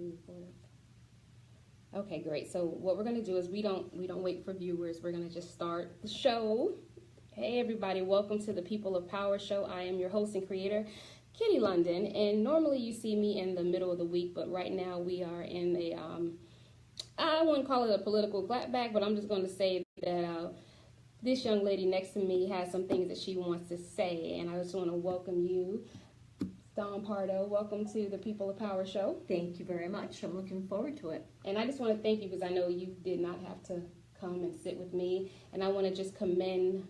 move forward? Okay, great. So what we're going to do is we don't wait for viewers. We're going to just start the show. Hey everybody, welcome to the People of Power show. I am your host and creator, Kitty London, and normally you see me in the middle of the week, but right now we are in a I wouldn't call it a political clapback, but I'm just going to say that this young lady next to me has some things that she wants to say, and I just want to welcome you, Dawn Pardo. Welcome to the People of Power show. Thank you very much. I'm looking forward to it. And I just want to thank you because I know you did not have to come and sit with me, and I want to just commend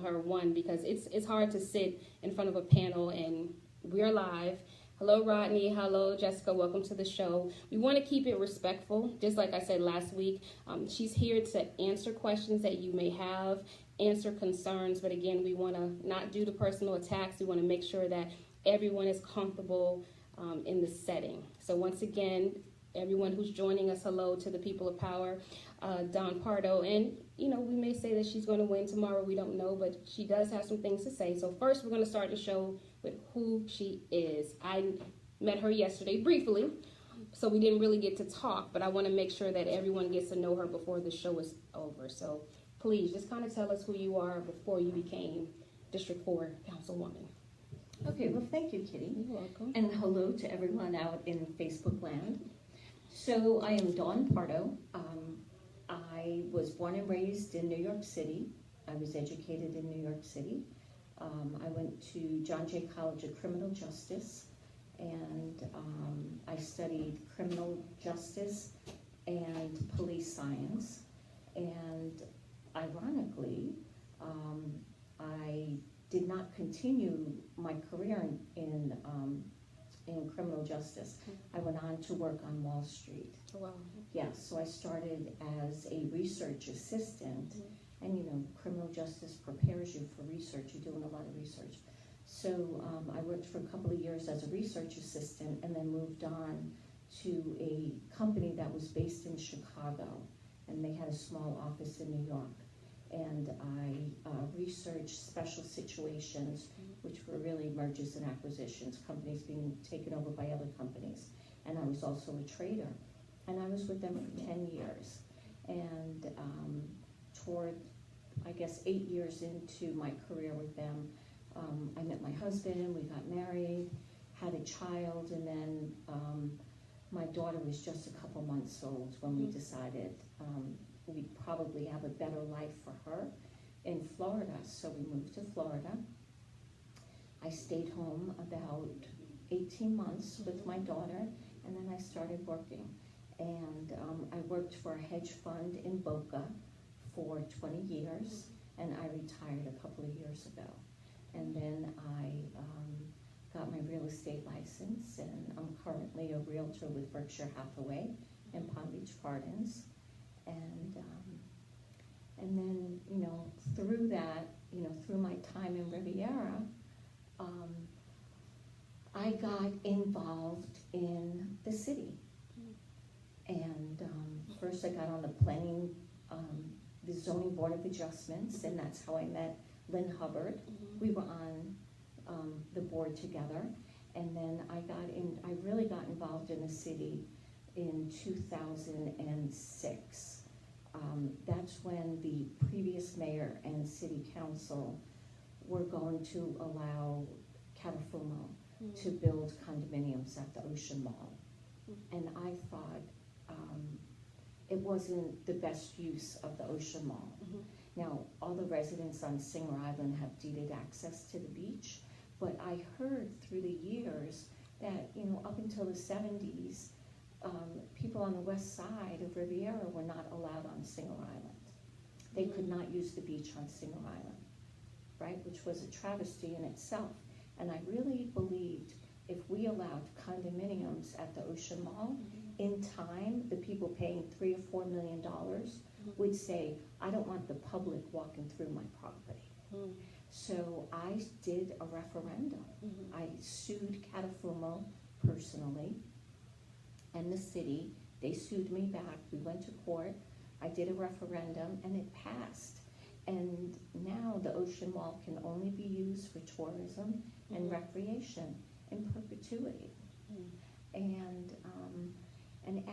her, one, because it's hard to sit in front of a panel, and we're live. Hello, Rodney. Hello, Jessica. Welcome to the show. We want to keep it respectful, just like I said last week. She's here to answer questions that you may have, answer concerns, but again, we want to not do the personal attacks. We want to make sure that everyone is comfortable in the setting. So once again, everyone who's joining us, hello to the People of Power, Dawn Pardo. And, you know, we may say that she's going to win tomorrow. We don't know, but she does have some things to say. So first, we're going to start the show with who she is. I met her yesterday briefly, so we didn't really get to talk, but I want to make sure that everyone gets to know her before the show is over. So please, just kind of tell us who you are before you became District 4 Councilwoman. Okay, well, thank you, Kitty. You're welcome. And hello to everyone out in Facebook land. So I am Dawn Pardo. I was born and raised in New York City. I was educated in New York City. I went to John Jay College of Criminal Justice, and I studied criminal justice and police science. And ironically, I did not continue my career in criminal justice. I went on to work on Wall Street. Oh, wow. Yeah, so I started as a research assistant, and you know, criminal justice prepares you for research. You're doing a lot of research. So I worked for a couple of years as a research assistant, and then moved on to a company that was based in Chicago, and they had a small office in New York. And I researched special situations, which were really mergers and acquisitions, companies being taken over by other companies. And I was also a trader. And I was with them for 10 years. And toward, I guess, 8 years into my career with them, I met my husband, we got married, had a child, and then my daughter was just a couple months old when we decided we'd probably have a better life for her in Florida. So we moved to Florida. I stayed home about 18 months with my daughter, and then I started working. And I worked for a hedge fund in Boca for 20 years, and I retired a couple of years ago. And then I got my real estate license, and I'm currently a realtor with Berkshire Hathaway in Palm Beach Gardens. And then, you know, through that, you know, through my time in Riviera, I got involved in the city. And first I got on the planning, the Zoning Board of Adjustments, and that's how I met Lynn Hubbard. We were on the board together. And then I really got involved in the city in 2006. That's when the previous mayor and city council were going to allow Catafumo to build condominiums at the Ocean Mall. And I thought it wasn't the best use of the Ocean Mall. Now, all the residents on Singer Island have deeded access to the beach, but I heard through the years that, you know, up until the 70s, people on the west side of Riviera were not allowed on Singer Island. They could not use the beach on Singer Island, right? Which was a travesty in itself. And I really believed if we allowed condominiums at the Ocean Mall, in time, the people paying $3 or $4 million would say, I don't want the public walking through my property. So I did a referendum. I sued Catafumo personally, and the city. They sued me back. We went to court. I did a referendum, and it passed. And now the Ocean Mall can only be used for tourism and recreation in perpetuity. And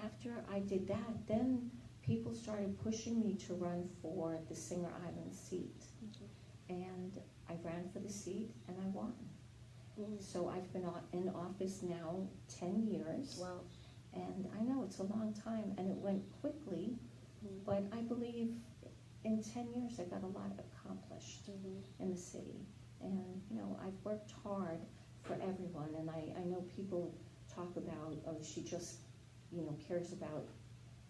after I did that, then people started pushing me to run for the Singer Island seat. And I ran for the seat and I won. So I've been in office now 10 years. Wow. And I know it's a long time and it went quickly, but I believe in 10 years I got a lot accomplished in the city. And, you know, I've worked hard for everyone, and I know people talk about, oh, she just, you know, cares about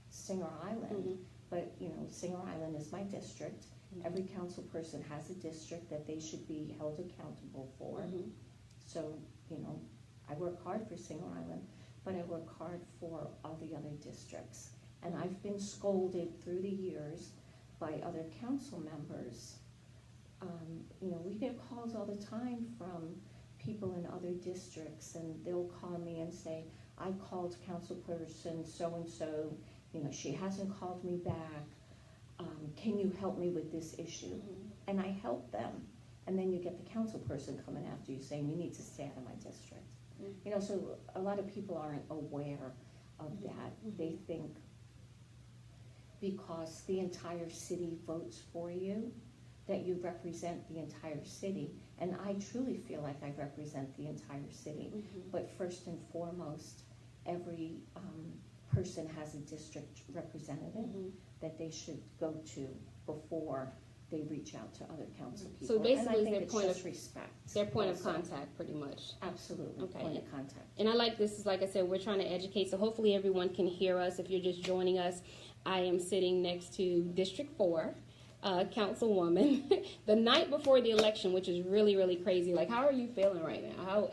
Singer Island, but, you know, Singer Island is my district. Every council person has a district that they should be held accountable for. So, you know, I work hard for Singer Island, but I work hard for all the other districts. And I've been scolded through the years by other council members. You know, we get calls all the time from people in other districts, and they'll call me and say, I called councilperson so-and-so, you know, she hasn't called me back. Can you help me with this issue? And I help them. And then you get the council person coming after you saying, you need to stay out of my district. You know, so a lot of people aren't aware of that. They think because the entire city votes for you, that you represent the entire city. And I truly feel like I represent the entire city. But first and foremost, every person has a district representative that they should go to before they reach out to other council people. So basically, and I think their it's point just of respect. Their point of contact, pretty much. Absolutely, Okay. point of contact. And I like this, like I said, we're trying to educate, so hopefully everyone can hear us. If you're just joining us, I am sitting next to District 4, Councilwoman, the night before the election, which is really, really crazy. Like, how are you feeling right now?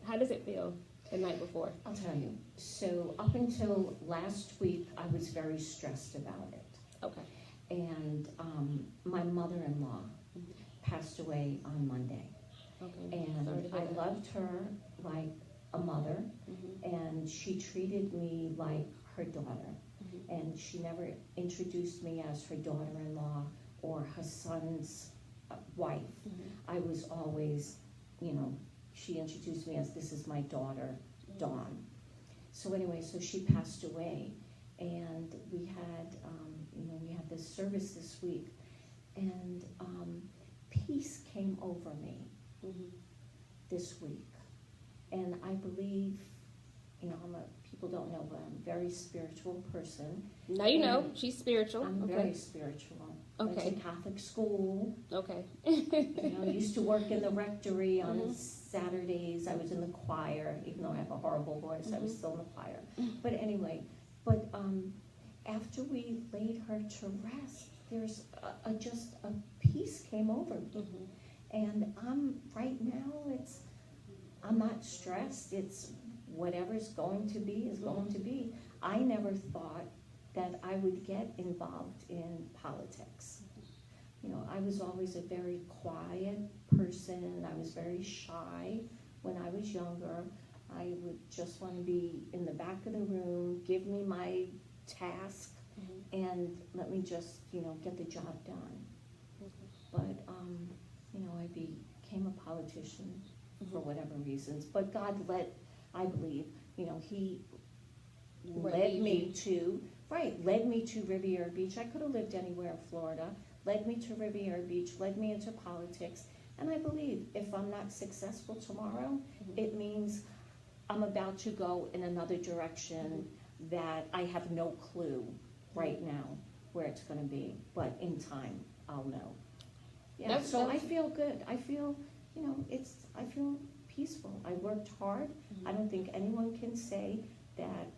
How does it feel the night before? I'll tell you. So up until last week, I was very stressed about it. Okay. And my mother-in-law passed away on Monday. Okay. And I loved her like a mother, and she treated me like her daughter. And she never introduced me as her daughter-in-law or her son's wife. I was always, you know, she introduced me as, this is my daughter, Dawn. So anyway, so she passed away, and we had, you know, we had this service this week, and peace came over me this week. And I believe, you know, people don't know, but I'm a very spiritual person. Now you know, she's spiritual. I'm okay. very spiritual. Okay. Went to Catholic school. Okay. You know, I used to work in the rectory on Saturdays. I was in the choir, even though I have a horrible voice, I was still in the choir. But anyway, after we laid her to rest, there's just a peace came over me. And right now, I'm not stressed. It's whatever's going to be is going to be. I never thought that I would get involved in politics. You know, I was always a very quiet person. I was very shy when I was younger. I would just want to be in the back of the room, give me my task, and let me just, you know, get the job done. But, you know, I became a politician for whatever reasons. But God I believe, you know, He led me to Riviera Beach. I could have lived anywhere in Florida, led me to Riviera Beach, led me into politics. And I believe if I'm not successful tomorrow, it means I'm about to go in another direction that I have no clue right now where it's going to be. But in time, I'll know. Yeah, so I feel good. I feel, you know, I feel peaceful. I worked hard. I don't think anyone can say that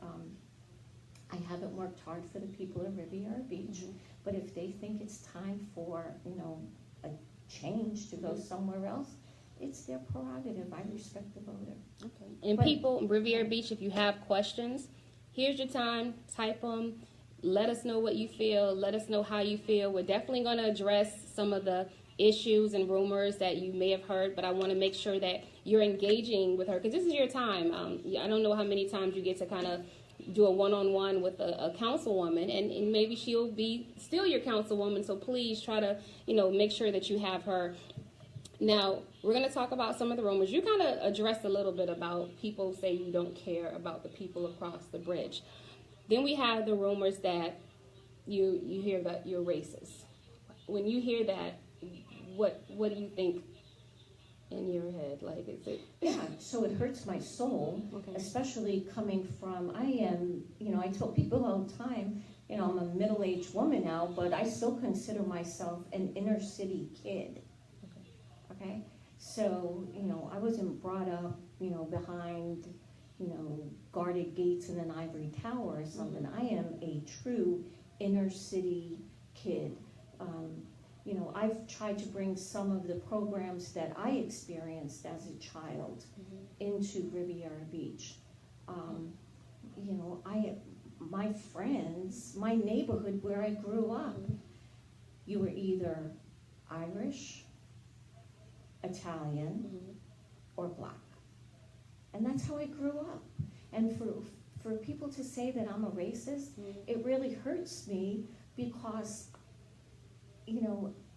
I haven't worked hard for the people of Riviera Beach. But if they think it's time for, you know, a change to go somewhere else, it's their prerogative. I respect the voter. Okay. And people in Riviera Beach, if you have questions, here's your time. Type them. Let us know what you feel. Let us know how you feel. We're definitely going to address some of the issues and rumors that you may have heard, but I want to make sure that you're engaging with her, because this is your time. I don't know how many times you get to kind of do a one-on-one with a councilwoman, and maybe she'll be still your councilwoman, so please try to, you know, make sure that you have her. Now, we're going to talk about some of the rumors. You kind of addressed a little bit about people say you don't care about the people across the bridge. Then we have the rumors that you hear that you're racist. When you hear that, what do you think in your head? Like, is it? Yeah, so it hurts my soul, Okay. especially coming from, I tell people all the time, I'm a middle-aged woman now, but I still consider myself an inner city kid. Okay? So, I wasn't brought up, behind, guarded gates in an ivory tower or something. Mm-hmm. I am a true inner city kid. I've tried to bring some of the programs that I experienced as a child into Riviera Beach. My friends, my neighborhood where I grew up, you were either Irish, Italian, or black. And that's how I grew up. And for people to say that I'm a racist, it really hurts me because,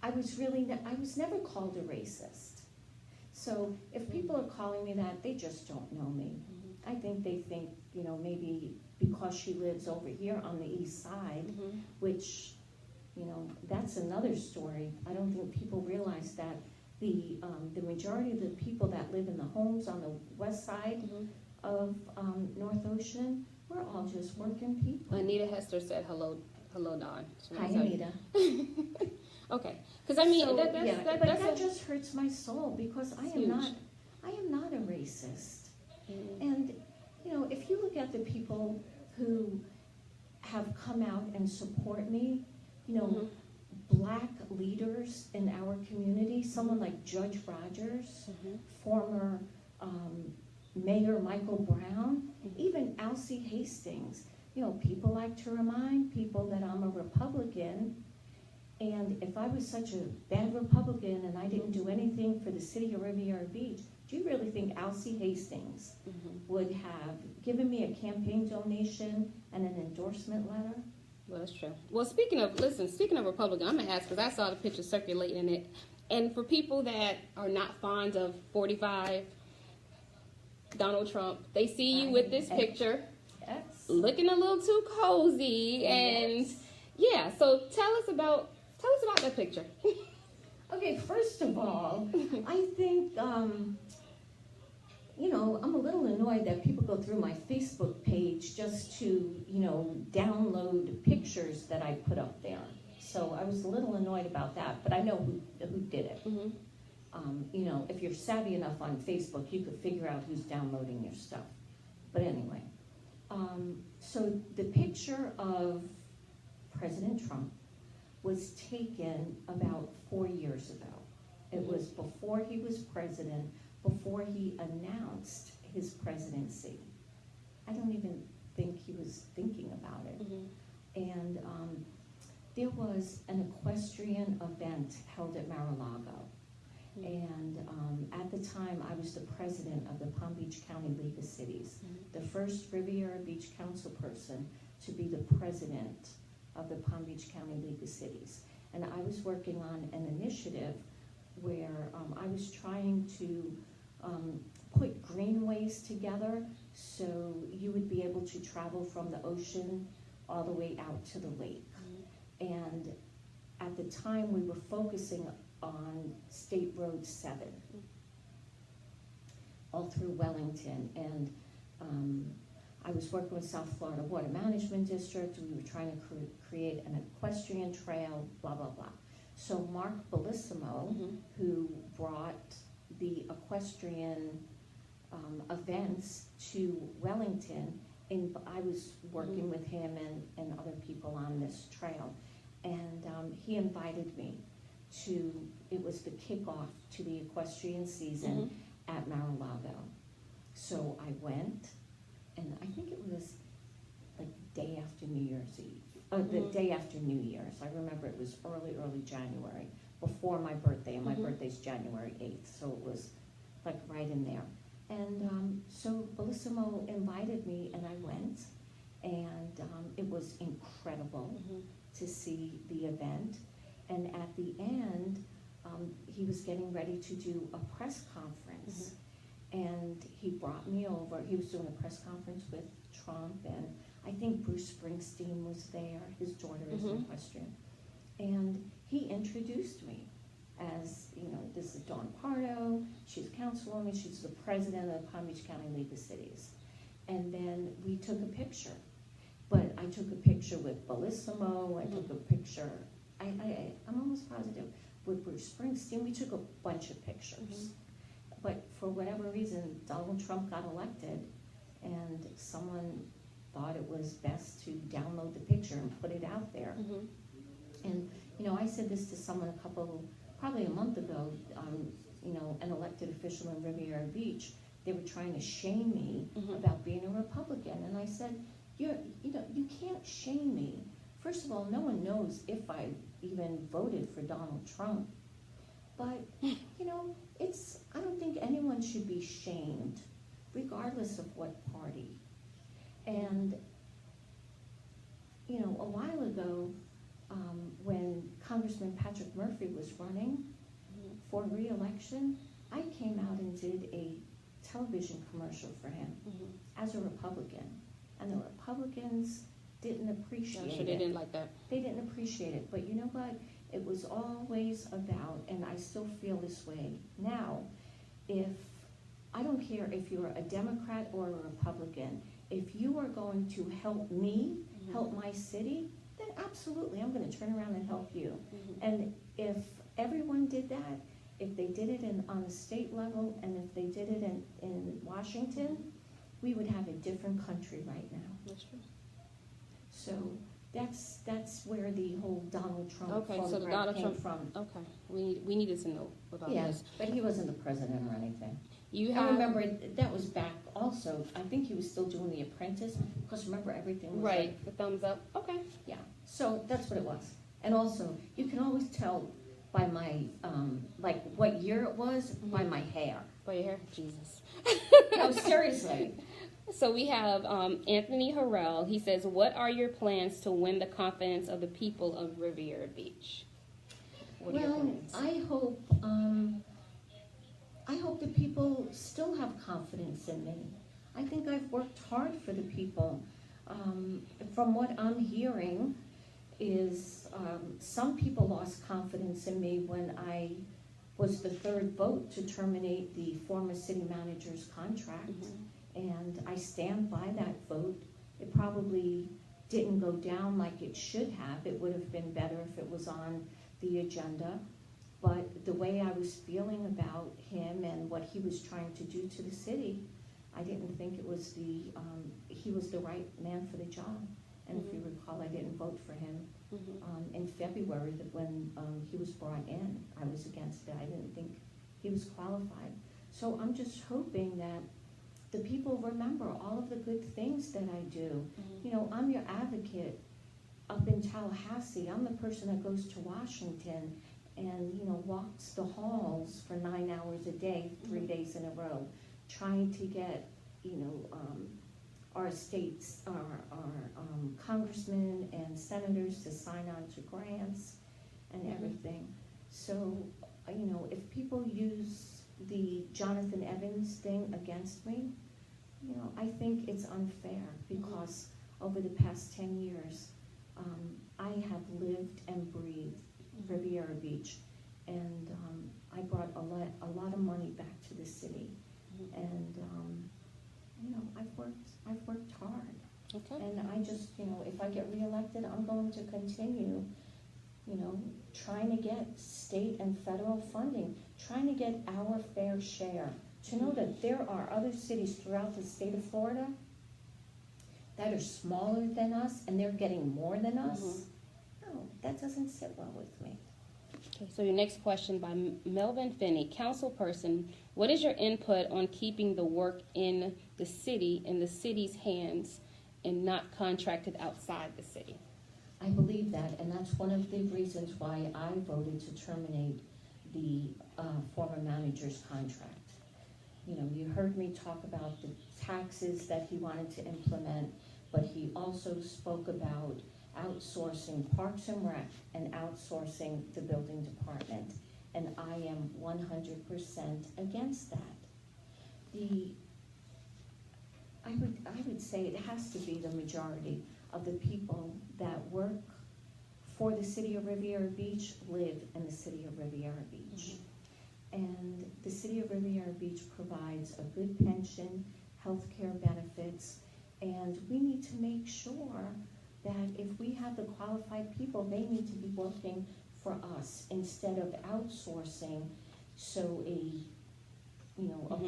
I was never called a racist. So if people are calling me that, they just don't know me. I think they think, maybe because she lives over here on the east side, which, that's another story. I don't think people realize that the majority of the people that live in the homes on the west side of North Ocean, we're all just working people. Anita Hester said hello, Don. Hi, Anita. Okay, because I mean, So, that just hurts my soul because I am not a racist. And if you look at the people who have come out and support me, black leaders in our community, someone like Judge Rogers, former Mayor Michael Brown, even Alcee Hastings. People like to remind people that I'm a Republican. And if I was such a bad Republican and I didn't do anything for the city of Riviera Beach, do you really think Alcee Hastings would have given me a campaign donation and an endorsement letter? Well, that's true. Well, speaking of Republican, I'm going to ask because I saw the picture circulating in it. And for people that are not fond of 45, Donald Trump, they see you with this picture, looking a little too cozy. And yeah, so tell us about that picture. Okay, first of all, I think, I'm a little annoyed that people go through my Facebook page just to, download pictures that I put up there. So I was a little annoyed about that, but I know who did it. If you're savvy enough on Facebook, you could figure out who's downloading your stuff. But anyway, so the picture of President Trump was taken about 4 years ago. It was before he was president, before he announced his presidency. I don't even think he was thinking about it. And there was an equestrian event held at Mar-a-Lago. And at the time, I was the president of the Palm Beach County League of Cities, the first Riviera Beach council person to be the president of the Palm Beach County League of Cities. And I was working on an initiative where I was trying to put greenways together so you would be able to travel from the ocean all the way out to the lake. And at the time, we were focusing on State Road 7, all through Wellington. And I was working with South Florida Water Management District. We were trying to create an equestrian trail, blah, blah, blah. So Mark Bellissimo, who brought the equestrian events to Wellington, and I was working with him and other people on this trail. And he invited me to, it was the kickoff to the equestrian season at Mar-a-Lago. So I went, and I think it was like the day after New Year's Eve, the day after New Year's. I remember it was early January, before my birthday, and my birthday's January 8th, so it was like right in there. And so Bellissimo invited me, and I went, and it was incredible to see the event. And at the end, he was getting ready to do a press conference. And he brought me over. He was doing a press conference with Trump, and I think Bruce Springsteen was there. His daughter is Mhm. equestrian. And he introduced me as, this is Dawn Pardo. She's a councilwoman. She's the president of the Palm Beach County League of Cities. And then we took a picture. But I took a picture with Bellissimo. I took a picture, I'm almost positive, with Bruce Springsteen. We took a bunch of pictures. But for whatever reason, Donald Trump got elected, and someone thought it was best to download the picture and put it out there. And, I said this to someone probably a month ago, an elected official in Riviera Beach. They were trying to shame me about being a Republican. And I said, you can't shame me. First of all, no one knows if I even voted for Donald Trump. But, I don't think anyone should be shamed, regardless of what party. And, a while ago, when Congressman Patrick Murphy was running for re-election, I came out and did a television commercial for him as a Republican. And the Republicans didn't appreciate it. They didn't like that. They didn't appreciate it. But you know what? It was always about, and I still feel this way now, I don't care if you're a Democrat or a Republican, if you are going to help me, help my city, then absolutely, I'm going to turn around and help you. And if everyone did that, if they did it on the state level, and if they did it in Washington, we would have a different country right now. That's true. So that's where the whole Donald Trump photograph came from. Okay, we needed to know about this. But he wasn't the president or anything. I remember that was back also. I think he was still doing The Apprentice, because remember everything was right. The thumbs up. Okay. Yeah. So that's what it was. And also, you can always tell by my what year it was by my hair. By your hair, Jesus. No, seriously. So we have Anthony Harrell. He says, "What are your plans to win the confidence of the people of Riviera Beach?" What are your plans? I hope the people still have confidence in me. I think I've worked hard for the people. From what I'm hearing is some people lost confidence in me when I was the third vote to terminate the former city manager's contract. And I stand by that vote. It probably didn't go down like it should have. It would have been better if it was on the agenda. But the way I was feeling about him and what he was trying to do to the city, I didn't think it was he was the right man for the job. And if you recall, I didn't vote for him in February when he was brought in. I was against it. I didn't think he was qualified. So I'm just hoping that the people remember all of the good things that I do. I'm your advocate up in Tallahassee. I'm the person that goes to Washington and, walks the halls for 9 hours a day, 3 days in a row, trying to get, our states, our congressmen and senators to sign on to grants and everything. So, if people use the Jonathan Evans thing against me, I think it's unfair because over the past 10 years, I have lived and breathed Riviera Beach, and I brought a lot of money back to the city, and I've worked hard, and I just if I get reelected, I'm going to continue, trying to get state and federal funding, trying to get our fair share. To know that there are other cities throughout the state of Florida that are smaller than us and they're getting more than us, no, that doesn't sit well with me. Okay, so your next question by Melvin Finney, councilperson, what is your input on keeping the work in the city's hands and not contracted outside the city? I believe that, and that's one of the reasons why I voted to terminate the former manager's contract. You heard me talk about the taxes that he wanted to implement, but he also spoke about outsourcing Parks and Rec and outsourcing the building department, and I am 100% against that. I would say it has to be the majority of the people that work for the city of Riviera Beach live in the city of Riviera Beach. And the city of Riviera Beach provides a good pension, health care benefits, and we need to make sure that if we have the qualified people, they need to be working for us instead of outsourcing, so a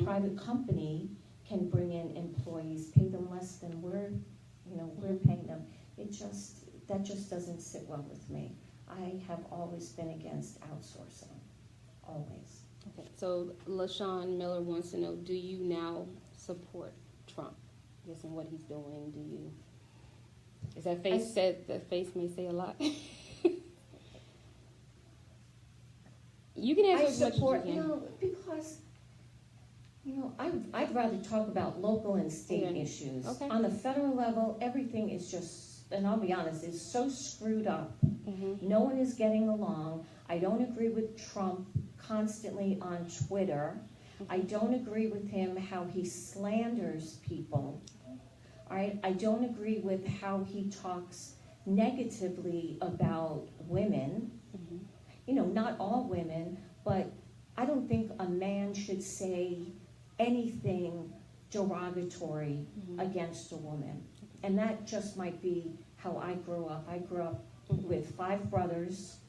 private company can bring in employees, pay them less than we're paying them. That just doesn't sit well with me. I have always been against outsourcing, always. Okay, so LaShawn Miller wants to know, do you now support Trump? Yes, and what he's doing, do you? Is that face that face may say a lot? You can answer as much as you can. Because I'd rather talk about local and state issues. Okay. On the federal level, everything is just, and I'll be honest, is so screwed up. Mm-hmm. No one is getting along. I don't agree with Trump constantly on Twitter. I don't agree with him how he slanders people. All right? I don't agree with how he talks negatively about women. Mm-hmm. Not all women, but I don't think a man should say anything derogatory against a woman. And that just might be how I grew up. I grew up with 5 brothers.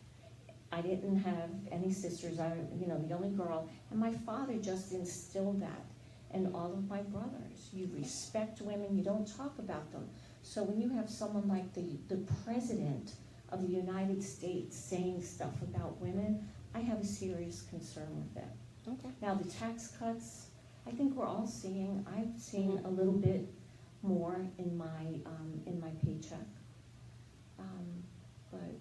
I didn't have any sisters. I, the only girl. And my father just instilled that in all of my brothers. You respect women. You don't talk about them. So when you have someone like the president of the United States saying stuff about women, I have a serious concern with that. Okay. Now the tax cuts, I think we're all seeing. I've seen a little bit more in my paycheck, but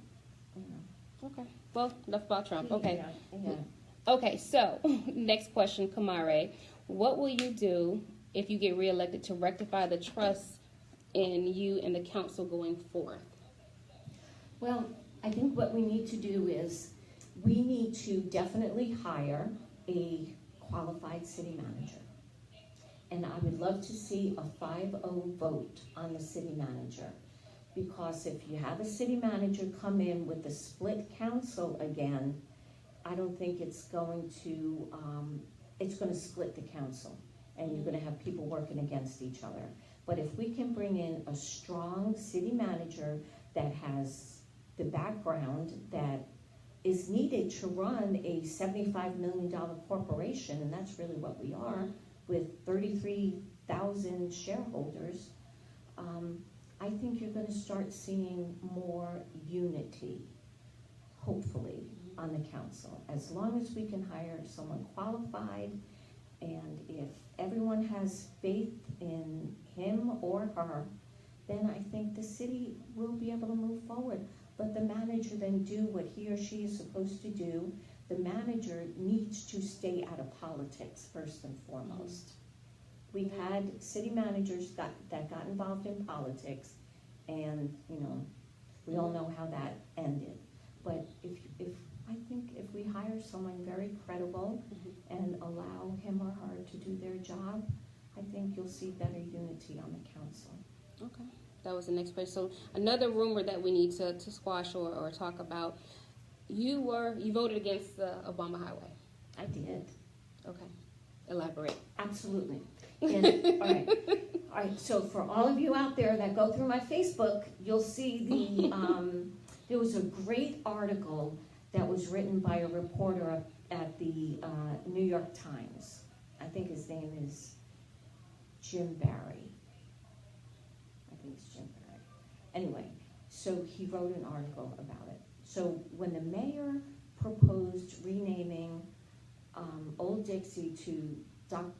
Okay. Well, enough about Trump. Okay. Yeah. Okay. So next question, Kamare, what will you do if you get reelected to rectify the trust in you and the council going forth? Well, I think what we need to do is we need to definitely hire a qualified city manager. And I would love to see a 5-0 vote on the city manager. Because if you have a city manager come in with a split council again, I don't think it's going to split the council. And you're going to have people working against each other. But if we can bring in a strong city manager that has the background that is needed to run a $75 million corporation, and that's really what we are, with 33,000 shareholders, I think you're going to start seeing more unity, hopefully, on the council. As long as we can hire someone qualified, and if everyone has faith in him or her, then I think the city will be able to move forward. Let the manager then do what he or she is supposed to do. The manager needs to stay out of politics, first and foremost. We've had city managers that got involved in politics, and we all know how that ended. But I think if we hire someone very credible and allow him or her to do their job, I think you'll see better unity on the council. Okay. That was the next question. So another rumor that we need to squash or talk about, you voted against the Obama Highway. I did. Okay. Elaborate. Absolutely. And, all right. So for all of you out there that go through my Facebook, you'll see there was a great article that was written by a reporter at the New York Times. I think his name is Jim Barry. Anyway, so he wrote an article about it. So when the mayor proposed renaming Old Dixie to to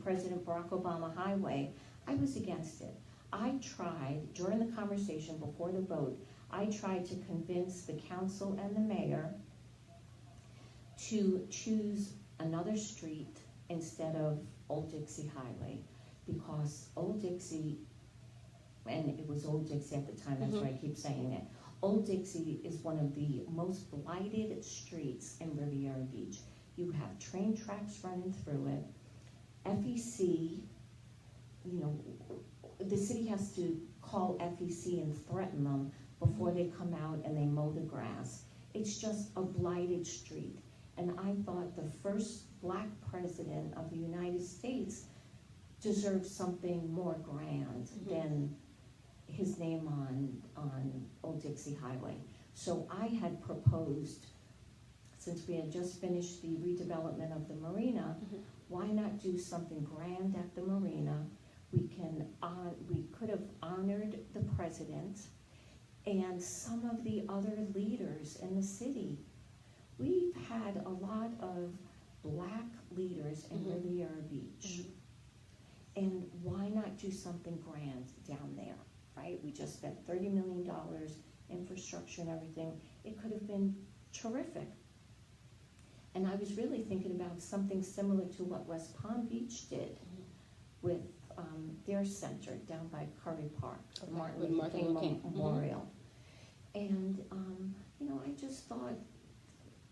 President Barack Obama Highway, I was against it. I tried, during the conversation before the vote, I tried to convince the council and the mayor to choose another street instead of Old Dixie Highway, because Old Dixie, and it was Old Dixie at the time, that's why I keep saying it. Old Dixie is one of the most blighted streets in Riviera Beach. You have train tracks running through it. FEC you know, the city has to call FEC and threaten them before they come out and they mow the grass. It's just a blighted street. And I thought the first black president of the United States deserved something more grand than his name on Old Dixie Highway. So I had proposed, since we had just finished the redevelopment of the marina, why not do something grand at the marina? We could have honored the president and some of the other leaders in the city. We've had a lot of black leaders in Riviera Beach. And why not do something grand down there, right? We just spent $30 million, infrastructure and everything. It could have been terrific. And I was really thinking about something similar to what West Palm Beach did with their center down by Curry Park, the Martin Luther King Memorial. And, you know, I just thought,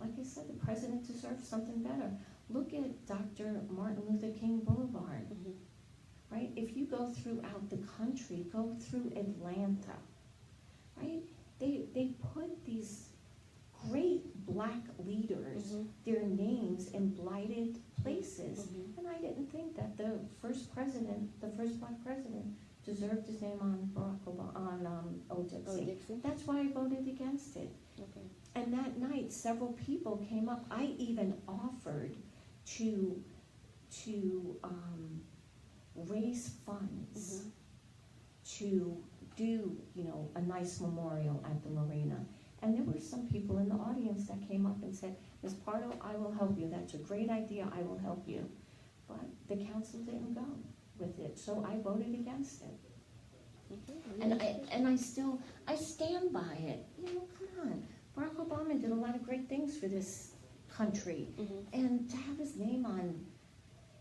like I said, the president deserves something better. Look at Dr. Martin Luther King Boulevard, right? If you go throughout the country, go through Atlanta, right? They put these great black leaders, their names in blighted places. And I didn't think that the first black president, deserved his name on Barack Obama, on Old Dixie. That's why I voted against it. Okay. And that night, several people came up. I even offered to raise funds to do, you know, a nice memorial at the marina. And there were some people in the audience that came up and said, Ms. Pardo, I will help you. That's a great idea. I will help you. But the council didn't go with it, so I voted against it. And I stand by it. You know, come on. Barack Obama did a lot of great things for this country. And to have his name on,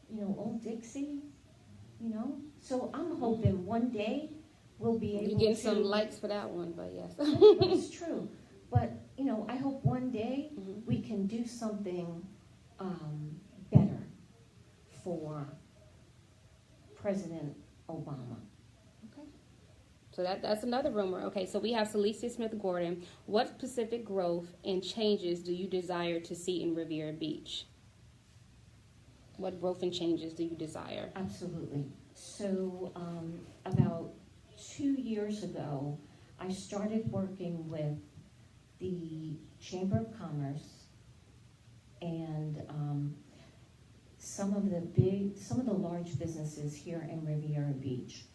you know, Old Dixie, you know. So I'm hoping one day we'll be able to... You get some likes for that one, but yes. It's true. But, you know, I hope one day we can do something better for President Obama. Okay. So that's another rumor. Okay, so we have Celicia Smith-Gordon. What specific growth and changes do you desire to see in Riviera Beach? What growth and changes do you desire? Absolutely. So about 2 years ago, I started working with the Chamber of Commerce and some of the large businesses here in Riviera Beach.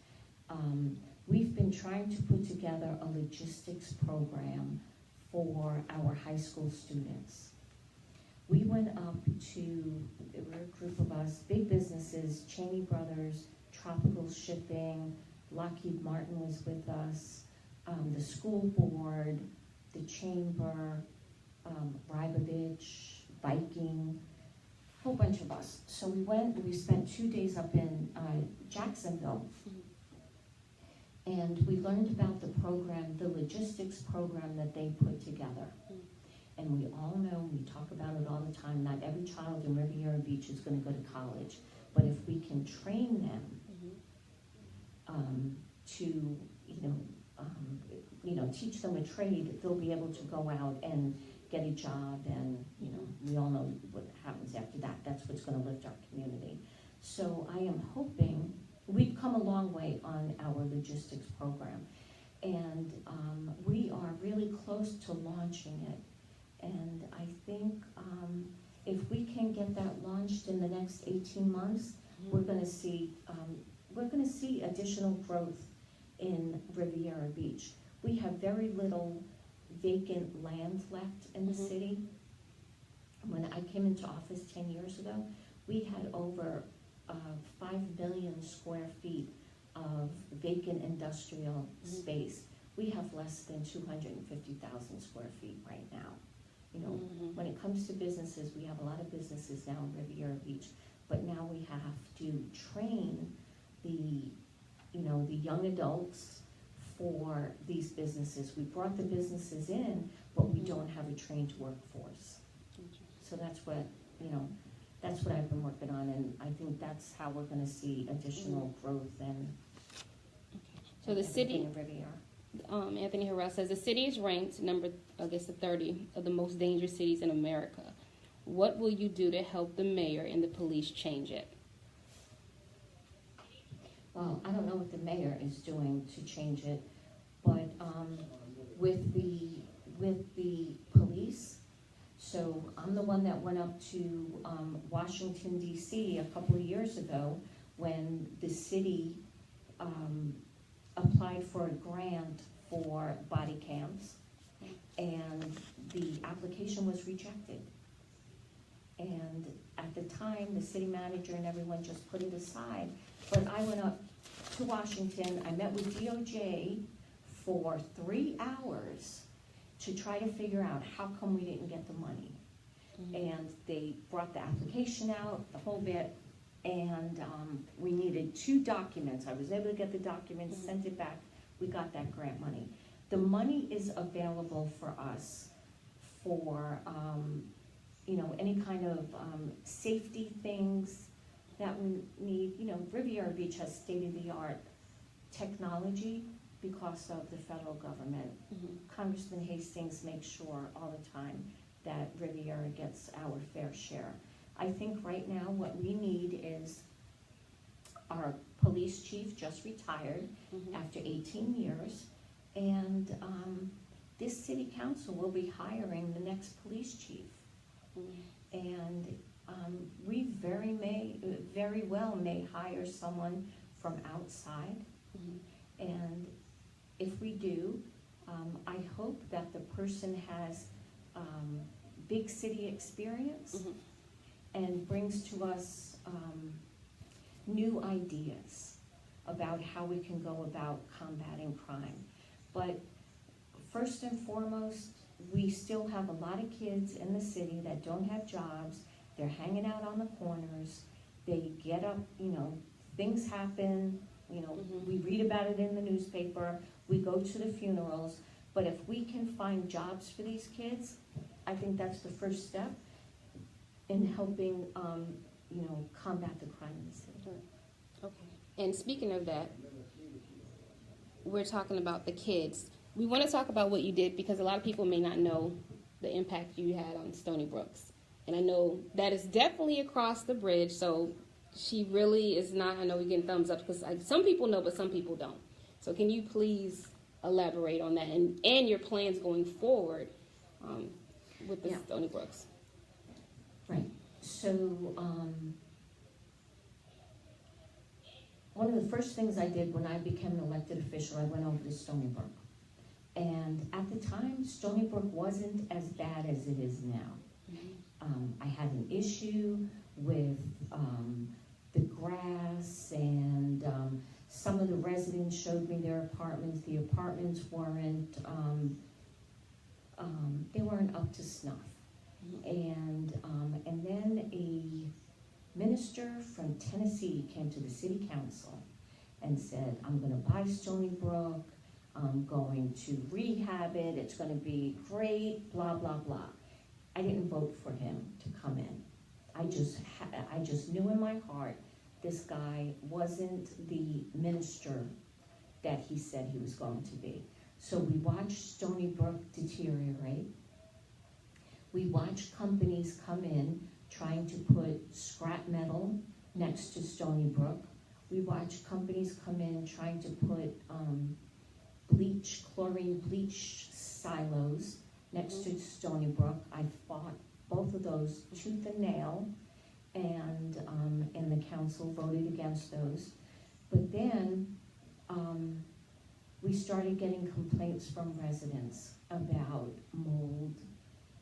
We've been trying to put together a logistics program for our high school students. We went up to, there were a group of us, big businesses, Cheney Brothers, Tropical Shipping, Lockheed Martin was with us, the school board, the chamber, Rybovich, Viking, a whole bunch of us. So we went and we spent 2 days up in Jacksonville. And we learned about the program, the logistics program that they put together. And we all know, we talk about it all the time, not every child in Riviera Beach is going to go to college. But if we can train them to, teach them a trade, they'll be able to go out and get a job. And, you know, we all know what happens after that. That's what's going to lift our community. So I am hoping, we've come a long way on our logistics program. And we are really close to launching it. And I think if we can get that launched in the next 18 months, we're going to see additional growth in Riviera Beach. We have very little vacant land left in the city. When I came into office 10 years ago, we had over 5 million square feet of vacant industrial space. We have less than 250,000 square feet right now. You know, when it comes to businesses, we have a lot of businesses now in Riviera Beach, but now we have to train the young adults for these businesses. We brought the businesses in, but we don't have a trained workforce. So that's what, that's what I've been working on, and I think that's how we're gonna see additional growth and So the city, in Riviera. Anthony Harrell says, the city is ranked number, I guess, the 30 of the most dangerous cities in America. What will you do to help the mayor and the police change it? Well, I don't know what the mayor is doing to change it, but with the police, so I'm the one that went up to Washington, D.C. a couple of years ago when the city applied for a grant for body cams, and the application was rejected. And at the time, the city manager and everyone just put it aside. But I went up to Washington, I met with DOJ for 3 hours to try to figure out how come we didn't get the money. And they brought the application out, the whole bit, and we needed 2 documents. I was able to get the documents, sent it back, we got that grant money. The money is available for us for any kind of safety things that we need. Riviera Beach has state-of-the-art technology because of the federal government. Congressman Hastings makes sure all the time that Riviera gets our fair share. I think right now what we need is our police chief just retired after 18 years, and this city council will be hiring the next police chief. And we very well may hire someone from outside. And if we do, I hope that the person has big city experience and brings to us new ideas about how we can go about combating crime. But first and foremost, we still have a lot of kids in the city that don't have jobs. They're hanging out on the corners. They get up, things happen, we read about it in the newspaper, we go to the funerals. But if we can find jobs for these kids, I think that's the first step in helping, combat the crime in the city. Okay. And speaking of that, we're talking about the kids. We want to talk about what you did because a lot of people may not know the impact you had on Stony Brooks. And I know that is definitely across the bridge, so she really is not, I know we're getting thumbs up because some people know, but some people don't. So can you please elaborate on that and your plans going forward with the Stony Brooks? Right. So one of the first things I did when I became an elected official, I went over to Stony Brook. And at the time, Stony Brook wasn't as bad as it is now. I had an issue with the grass, and some of the residents showed me their apartments. The apartments weren't, they weren't up to snuff. And then a minister from Tennessee came to the city council and said, I'm going to buy Stony Brook, I'm going to rehab it, it's going to be great, blah, blah, blah. I didn't vote for him to come in. I just knew in my heart this guy wasn't the minister that he said he was going to be. So we watched Stony Brook deteriorate. We watched companies come in trying to put scrap metal next to Stony Brook. We watched companies come in trying to put chlorine bleach silos next to Stony Brook. I fought both of those tooth and nail, and the council voted against those. But then we started getting complaints from residents about mold.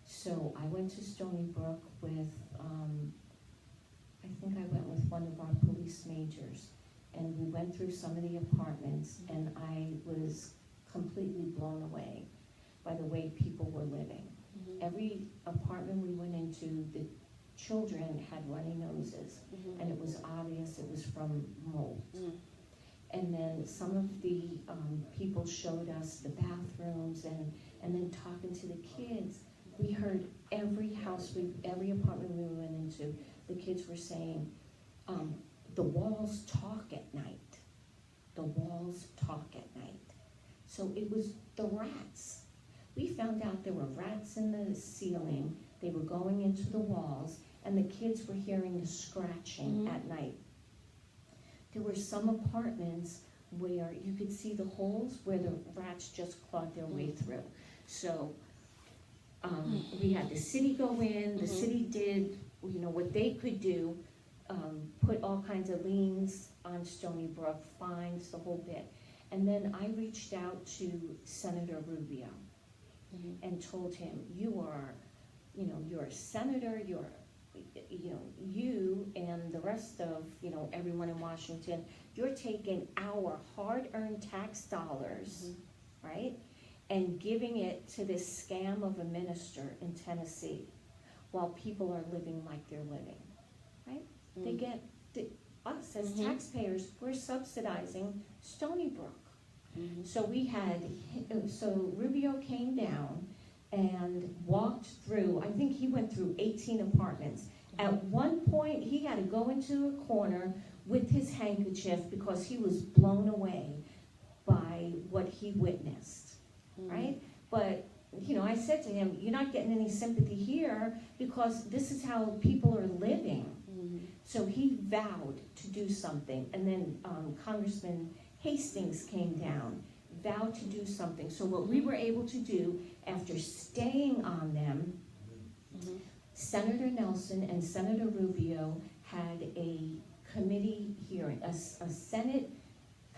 So I went to Stony Brook with, I think I went with one of our police majors, and we went through some of the apartments, and I was completely blown away by the way people were living. Every apartment we went into, the children had runny noses, and it was obvious it was from mold. And then some of the people showed us the bathrooms, and then talking to the kids, we heard every every apartment we went into, the kids were saying, the walls talk at night. The walls talk at night. So it was the rats. We found out there were rats in the ceiling. They were going into the walls, and the kids were hearing the scratching at night. There were some apartments where you could see the holes where the rats just clawed their way through. So we had the city go in. The city did, what they could do, put all kinds of liens on Stony Brook, fines, the whole bit. And then I reached out to Senator Rubio and told him, you're a senator, you and the rest of, everyone in Washington, you're taking our hard-earned tax dollars, right, and giving it to this scam of a minister in Tennessee while people are living like they're living, right? They get, us as taxpayers, we're subsidizing Stony Brook. So Rubio came down and walked through, I think he went through 18 apartments. At one point, he had to go into a corner with his handkerchief because he was blown away by what he witnessed, right? But, I said to him, you're not getting any sympathy here because this is how people are living. So he vowed to do something. And then Congressman Hastings came down, vowed to do something. So what we were able to do after staying on them, Senator Nelson and Senator Rubio had a committee hearing, a Senate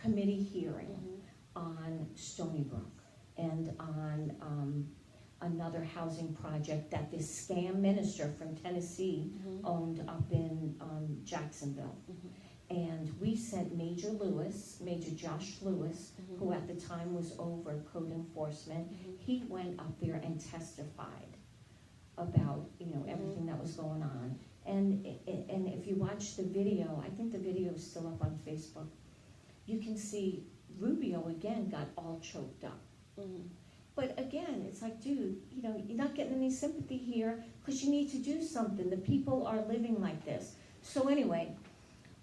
committee hearing on Stony Brook and on another housing project that this scam minister from Tennessee owned up in Jacksonville. And we sent Major Josh Lewis, who at the time was over code enforcement. He went up there and testified about, everything that was going on. And if you watch the video, I think the video is still up on Facebook, you can see Rubio again got all choked up. But again, it's like, dude, you're not getting any sympathy here because you need to do something. The people are living like this. So anyway,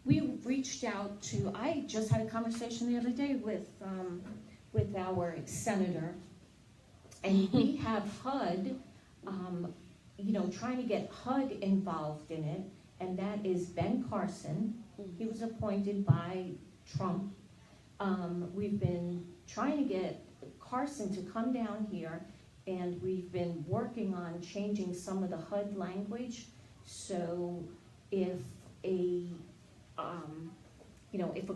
we reached out to, I just had a conversation the other day with our senator, and we have HUD, trying to get HUD involved in it, and that is Ben Carson. He was appointed by Trump. We've been trying to get Carson to come down here, and we've been working on changing some of the HUD language. So if a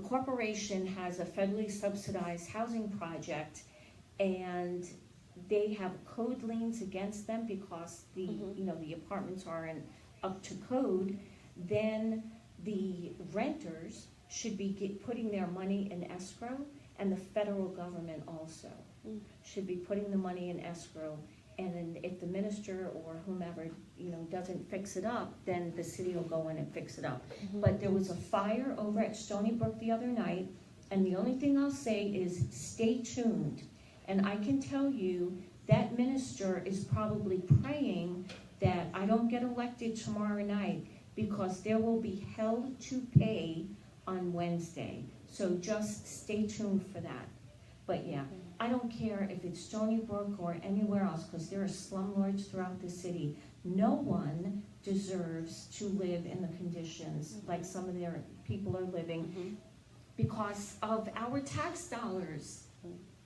corporation has a federally subsidized housing project and they have code liens against them because the apartments aren't up to code, then the renters should be putting their money in escrow, and the federal government also should be putting the money in escrow. And then if the minister or whomever, doesn't fix it up, then the city will go in and fix it up. But there was a fire over at Stony Brook the other night, and the only thing I'll say is stay tuned. And I can tell you that minister is probably praying that I don't get elected tomorrow night, because there will be hell to pay on Wednesday. So just stay tuned for that. But yeah, I don't care if it's Stony Brook or anywhere else, because there are slumlords throughout the city. No one deserves to live in the conditions like some of their people are living because of our tax dollars,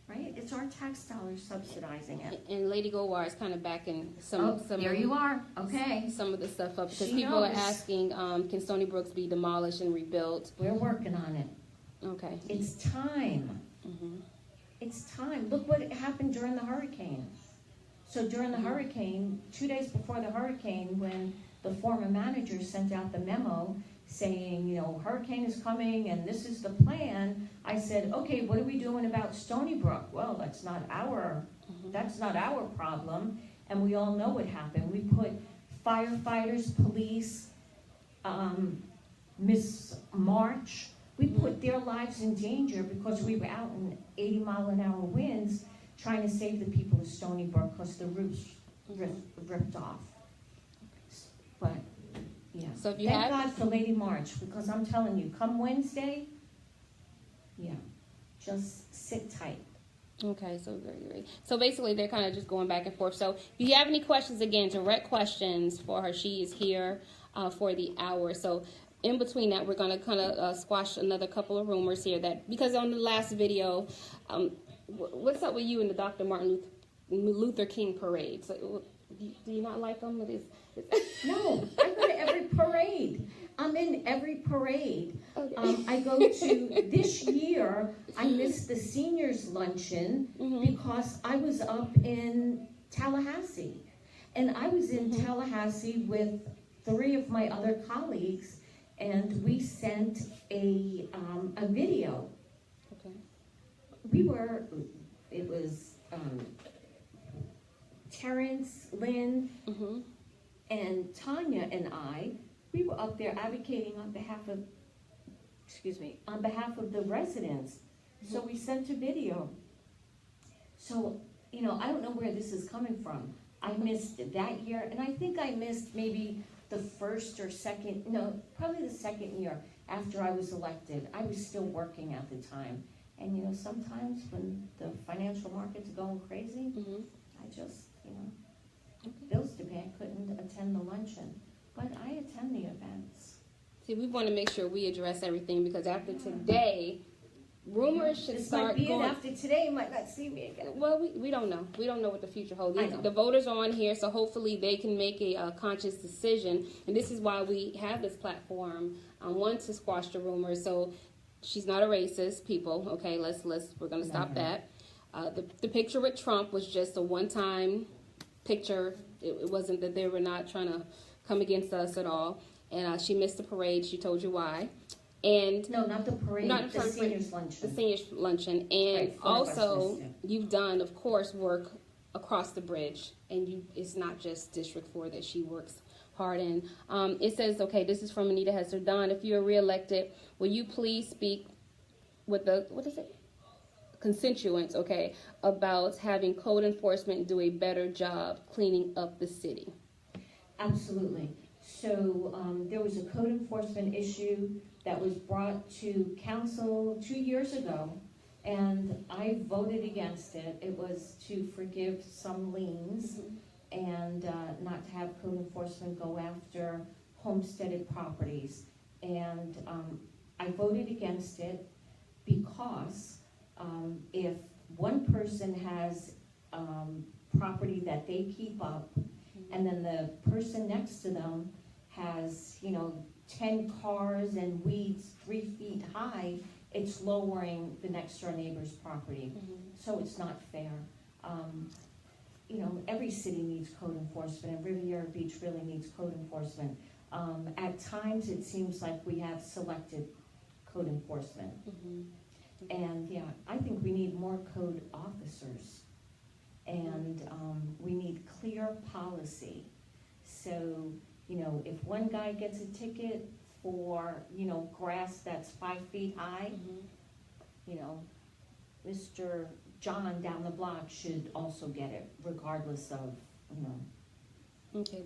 right? It's our tax dollars subsidizing it. And Lady Goldwire is kind of backing some there you are. Okay. Some of the stuff up, because She people knows. are asking, can Stony Brooks be demolished and rebuilt? We're working on it. Okay. It's time. It's time. Look what happened during the hurricane. So during the hurricane, 2 days before the hurricane, when the former manager sent out the memo saying, hurricane is coming and this is the plan, I said, okay, what are we doing about Stony Brook? Well, that's not our problem. And we all know what happened. We put firefighters, police, Miss March, we put their lives in danger because we were out in 80-mile-an-hour winds trying to save the people of Stony Brook because the roofs ripped off. But yeah, So if you thank God for Lady March, because I'm telling you, come Wednesday, yeah, just sit tight. Okay, so great. So basically, they're kind of just going back and forth. So if you have any questions, again, direct questions for her, she is here for the hour. So in between that, we're going to kind of squash another couple of rumors here that, because on the last video, what's up with you and the Dr. Martin Luther King parade? So, do you not like them? No, I go to every parade. I'm in every parade. Okay. I go to, this year, I missed the seniors luncheon because I was up in Tallahassee. And I was in Tallahassee with 3 of my other colleagues, and we sent a video. Okay. It was Terrence, Lynn, and Tanya and we were up there advocating on behalf of the residents. So we sent a video. So, I don't know where this is coming from. I missed that year, and I think I missed maybe the first or second, probably the second year after I was elected. I was still working at the time. And, sometimes when the financial markets are going crazy, I just, bills to pay, I couldn't attend the luncheon. But I attend the events. See, we want to make sure we address everything, because after today, rumors should start going. After today, you might not see me again. Well, we don't know. We don't know what the future holds. The voters are on here, so hopefully they can make a conscious decision. And this is why we have this platform. One, to squash the rumors. So she's not a racist, people. Okay, we're going to stop that. The picture with Trump was just a one-time picture. It wasn't that they were not trying to come against us at all. And she missed the parade. She told you why. And no, not the parade. The seniors luncheon. The seniors luncheon. And also, you've done, of course, work across the bridge. And it's not just District 4 that she works hard in. It says, okay, this is from Anita Hester. Don, if you are reelected, will you please speak with the, constituents, okay, about having code enforcement do a better job cleaning up the city? Absolutely. So there was a code enforcement issue that was brought to council 2 years ago, and I voted against it. It was to forgive some liens and not to have code enforcement go after homesteaded properties. And I voted against it because if one person has property that they keep up, and then the person next to them has, 10 cars and weeds 3 feet high, it's lowering the next door neighbor's property. So it's not fair. Every city needs code enforcement, and Riviera Beach really needs code enforcement. At times it seems like we have selected code enforcement. And yeah, I think we need more code officers. And we need clear policy. So, if one guy gets a ticket for, grass that's 5 feet high, Mr. John down the block should also get it, regardless of,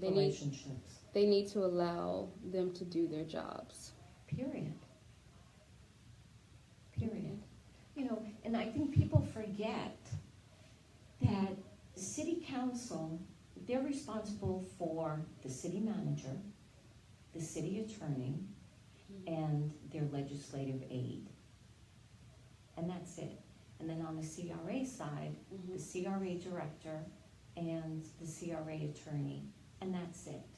relationships. They need to allow them to do their jobs. Period. And I think people forget that city council, they're responsible for the city manager, the city attorney, and their legislative aide. And that's it. And then on the CRA side, the CRA director and the CRA attorney, and that's it.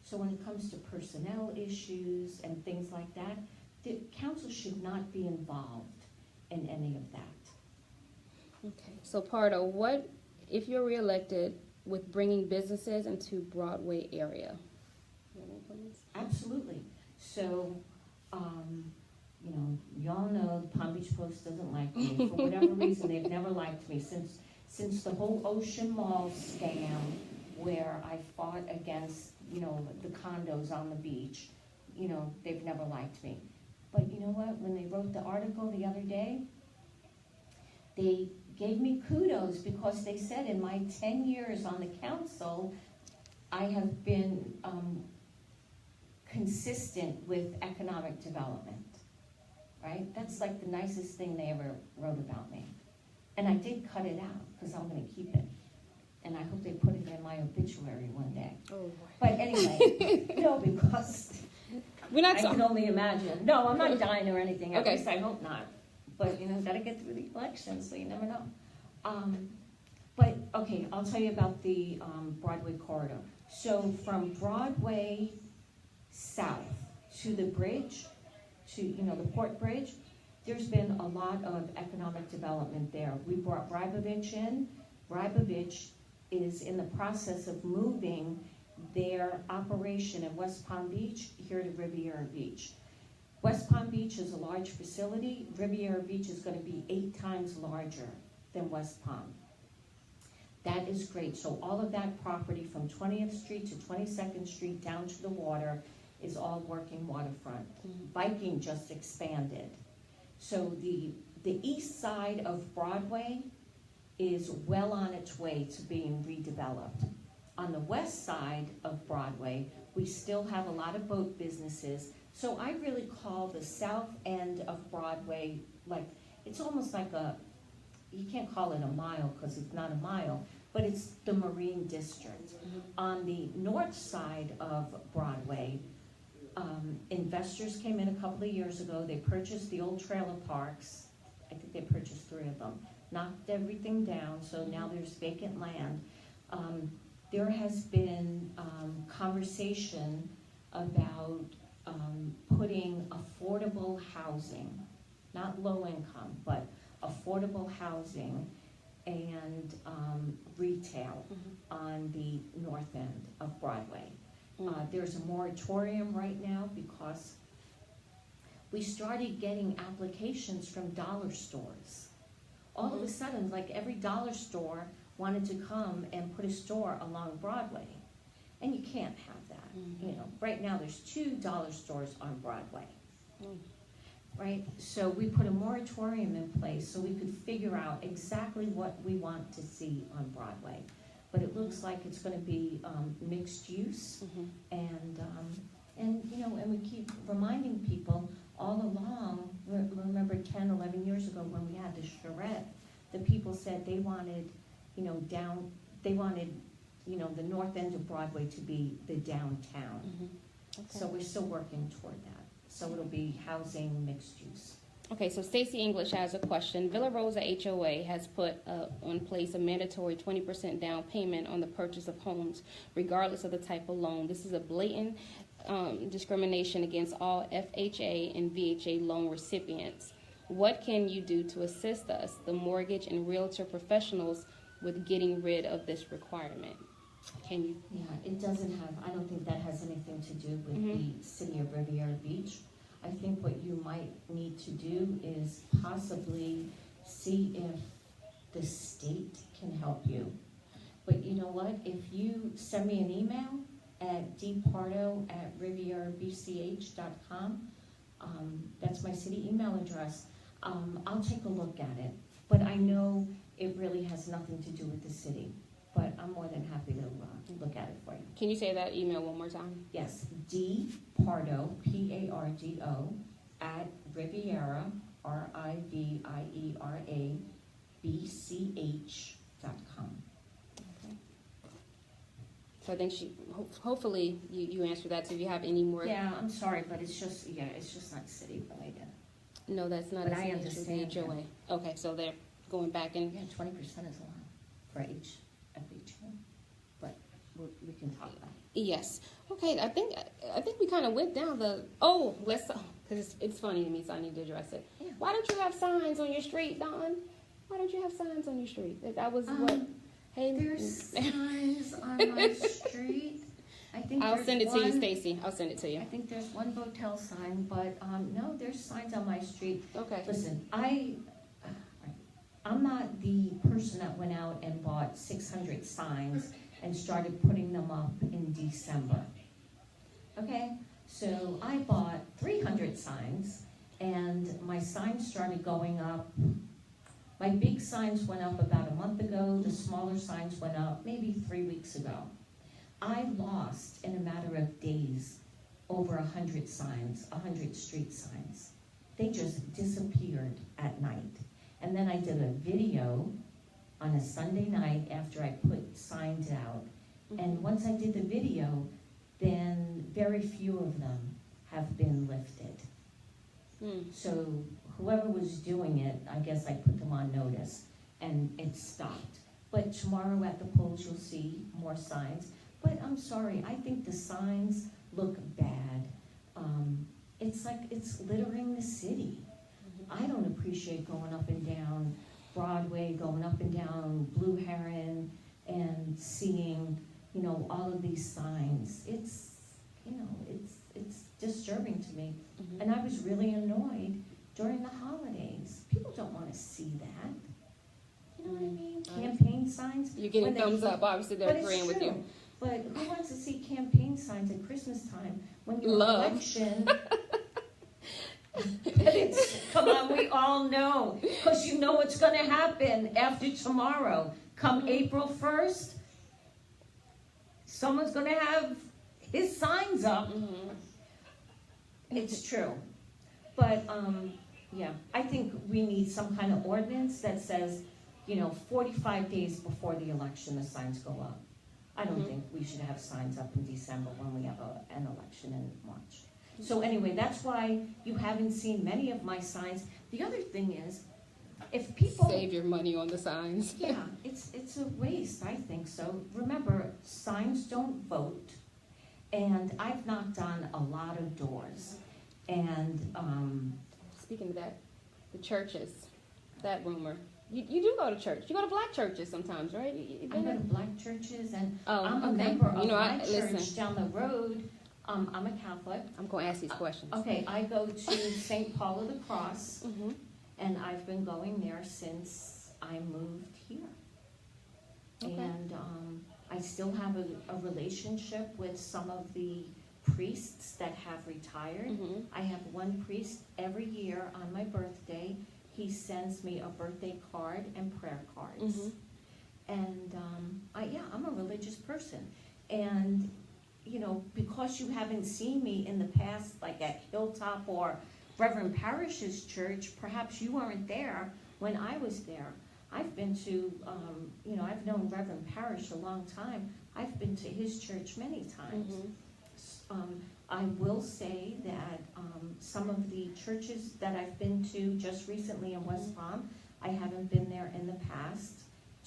So when it comes to personnel issues and things like that, the council should not be involved in any of that. Okay, so Pardo, what if you're reelected with bringing businesses into Broadway area? Absolutely. So, y'all know the Palm Beach Post doesn't like me. For whatever reason, they've never liked me since the whole Ocean Mall scam, where I fought against, the condos on the beach. They've never liked me. But you know what? When they wrote the article the other day, they gave me kudos because they said in my 10 years on the council, I have been consistent with economic development, right? That's like the nicest thing they ever wrote about me. And I did cut it out because I'm going to keep it. And I hope they put it in my obituary one day. Oh, but anyway, no, because I can only imagine. No, I'm not dying or anything. At least I hope not. But, got to get through the election, so you never know. But, okay, I'll tell you about the Broadway corridor. So from Broadway south to the bridge, to, the Port Bridge, there's been a lot of economic development there. We brought Rybovich in. Rybovich is in the process of moving their operation in West Palm Beach here to Riviera Beach. West Palm Beach is a large facility. Riviera Beach is going to be 8 times larger than West Palm. That is great. So all of that property from 20th Street to 22nd Street down to the water is all working waterfront. Viking just expanded. So the east side of Broadway is well on its way to being redeveloped. On the west side of Broadway, we still have a lot of boat businesses. So I really call the south end of Broadway, like, it's almost like you can't call it a mile because it's not a mile, but it's the Marine District. On the north side of Broadway, investors came in a couple of years ago. They purchased the old trailer parks. I think they purchased 3 of them. Knocked everything down, so now there's vacant land. There has been conversation about putting affordable housing, not low income, but affordable housing and retail on the north end of Broadway. There's a moratorium right now because we started getting applications from dollar stores. All of a sudden, like every dollar store wanted to come and put a store along Broadway. And you can't have that. Right now there's 2 dollar stores on Broadway. Right? So we put a moratorium in place so we could figure out exactly what we want to see on Broadway. But it looks like it's going to be mixed use, and we keep reminding people all along. Remember 10, 11 years ago when we had the charrette, the people said they wanted, the north end of Broadway to be the downtown. So we're still working toward that. So it'll be housing mixed use. Okay, so Stacy English has a question. Villa Rosa HOA has put on place a mandatory 20% down payment on the purchase of homes, regardless of the type of loan. This is a blatant discrimination against all FHA and VHA loan recipients. What can you do to assist us, the mortgage and realtor professionals, with getting rid of this requirement? Can you? Yeah, it doesn't have, I don't think that has anything to do with the city of Riviera Beach. I think what you might need to do is possibly see if the state can help you. But you know what? If you send me an email at dpardo@rivierabch.com, that's my city email address, I'll take a look at it. But I know it really has nothing to do with the city. But I'm more than happy to look at it for you. Can you say that email one more time? Yes, dpardo, Pardo, at Riviera, RIVIERABCH.com. Okay. So I think hopefully you answered that. So if you have any more. Yeah, I'm sorry, but it's just not city related. No, that's not. But I understand. HOA. Yeah. Okay, so they're going back and. Yeah, 20% is a lot for FHA. But we can talk about it. Yes. Okay. I think we kind of went down the. Because it's funny to me, so I need to address it. Yeah. Why don't you have signs on your street, Dawn? Why don't you have signs on your street? That was what. Hey, there's signs on my street. I think I'll send it to you, Stacy. I'll send it to you. I think there's one Botel sign, but no, there's signs on my street. Okay. Listen, I'm not the person that went out and bought 600 signs and started putting them up in December. Okay? So I bought 300 signs, and my signs started going up My big signs went up about a month ago. The smaller signs went up maybe 3 weeks ago. I lost, in a matter of days, over 100 signs, 100 street signs. They just disappeared at night. And then I did a video on a Sunday night after I put signs out. And once I did the video, then very few of them have been lifted. So whoever was doing it, I guess I put them on notice, and it stopped. But tomorrow at the polls, you'll see more signs. But I'm sorry, I think the signs look bad. It's like it's littering the city. I don't appreciate going up and down Broadway, going up and down Blue Heron, and seeing, you know, all of these signs. It's, you know, it's disturbing to me. And I was really annoyed during the holidays. People don't want to see that. You know what I mean? Campaign signs. You're getting thumbs up. Obviously, they're agreeing with you. But who wants to see campaign signs at Christmas time when your Love. election? But it's, come on, we all know, because you know what's going to happen after tomorrow. Come April 1st, someone's going to have his signs up. It's true. But, yeah, I think we need some kind of ordinance that says, you know, 45 days before the election, the signs go up. I don't think we should have signs up in December when we have an election in March. So anyway, that's why you haven't seen many of my signs. The other thing is, if people... Save your money on the signs. Yeah, it's a waste, I think so. Remember, signs don't vote. And I've knocked on a lot of doors. And... Speaking of that, the churches, that rumor. You do go to church. You go to black churches sometimes, right? I go to black churches, and Oh, I'm a okay. member of You know, my church listen. down the road. I'm a Catholic. I'm going to ask these questions. Okay, I go to St. Paul of the Cross, Mm-hmm. and I've been going there since I moved here. Okay. And I still have a relationship with some of the priests that have retired. Mm-hmm. I have one priest every year on my birthday. He sends me a birthday card and prayer cards. Mm-hmm. And I'm a religious person. And, you know, because you haven't seen me in the past, like at Hilltop or Reverend Parrish's church, perhaps you weren't there when I was there. I've been to, I've known Reverend Parrish a long time. I've been to his church many times. Mm-hmm. I will say that some of the churches that I've been to just recently in West Palm, I haven't been there in the past.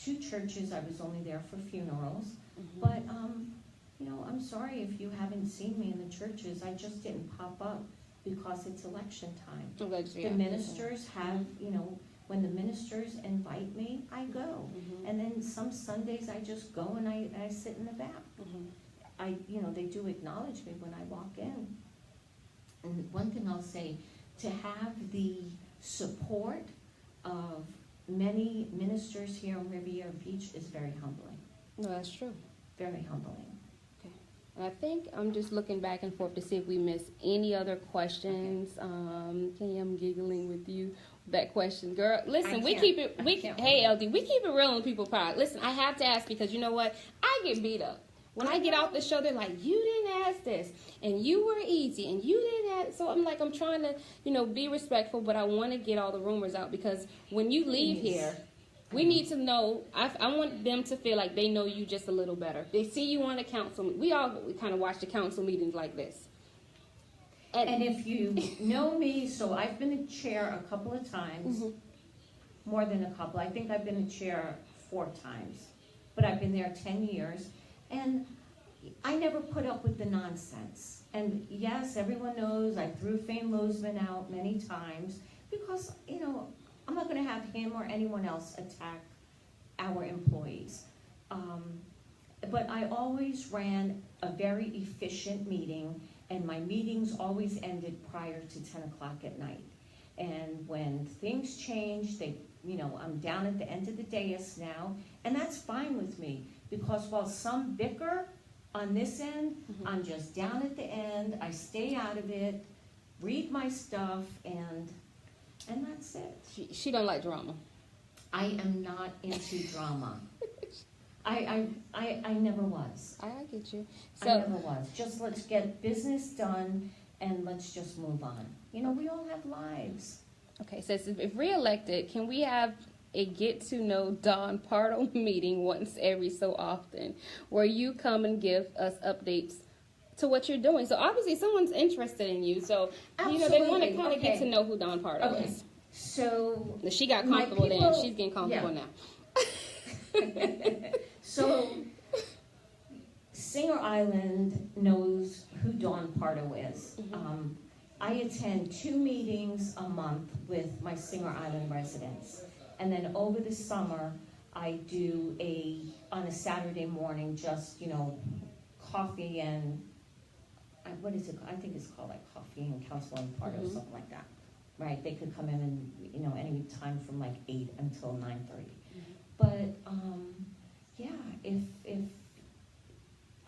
2 churches, I was only there for funerals. Mm-hmm. But, I'm sorry if you haven't seen me in the churches. I just didn't pop up because it's election time. The ministers have, when the ministers invite me, I go. Mm-hmm. And then some Sundays I just go and I sit in the back. Mm-hmm. They do acknowledge me when I walk in. And one thing I'll say, to have the support of many ministers here on Riviera Beach is very humbling. No, that's true. Very humbling. I think I'm just looking back and forth to see if we missed any other questions. Kenny, I'm giggling with you. That question, girl. Listen, hey, LD, we keep it real on People Pod. Listen, I have to ask because you know what? I get beat up. When I get off the show, they're like, you didn't ask this, and you were easy, and you didn't ask. So I'm like, I'm trying to, be respectful, but I want to get all the rumors out because when you leave here, we need to know, I want them to feel like they know you just a little better. They see you on a council. We all kind of watch the council meetings like this. And if you know me, so I've been a chair a couple of times, more than a couple. I think I've been a chair 4 times, but I've been there 10 years. And I never put up with the nonsense. And yes, everyone knows I threw Fane Lozman out many times because, I'm not going to have him or anyone else attack our employees. But I always ran a very efficient meeting, and my meetings always ended prior to 10 o'clock at night. And when things change, I'm down at the end of the dais now, and that's fine with me, because while some bicker on this end, I'm just down at the end, I stay out of it, read my stuff, and that's it. She don't like drama. I am not into drama. I never was. I get you. I never was. Just let's get business done and let's just move on. You know, we all have lives. Okay, so if reelected, can we have a get to know Dawn Pardo meeting once every so often where you come and give us updates to what you're doing? So obviously someone's interested in you. So, Absolutely. they want to kind of get to know who Dawn Pardo is. So She got comfortable then. She's getting comfortable now. So, Singer Island knows who Dawn Pardo is. Mm-hmm. I attend 2 meetings a month with my Singer Island residents. And then over the summer, I do on a Saturday morning, just, coffee and, what is it? I think it's called like coffee and council and Pardo, Mm-hmm. something like that. Right? They could come in and, any time from like 8 until 9:30. Mm-hmm. But, if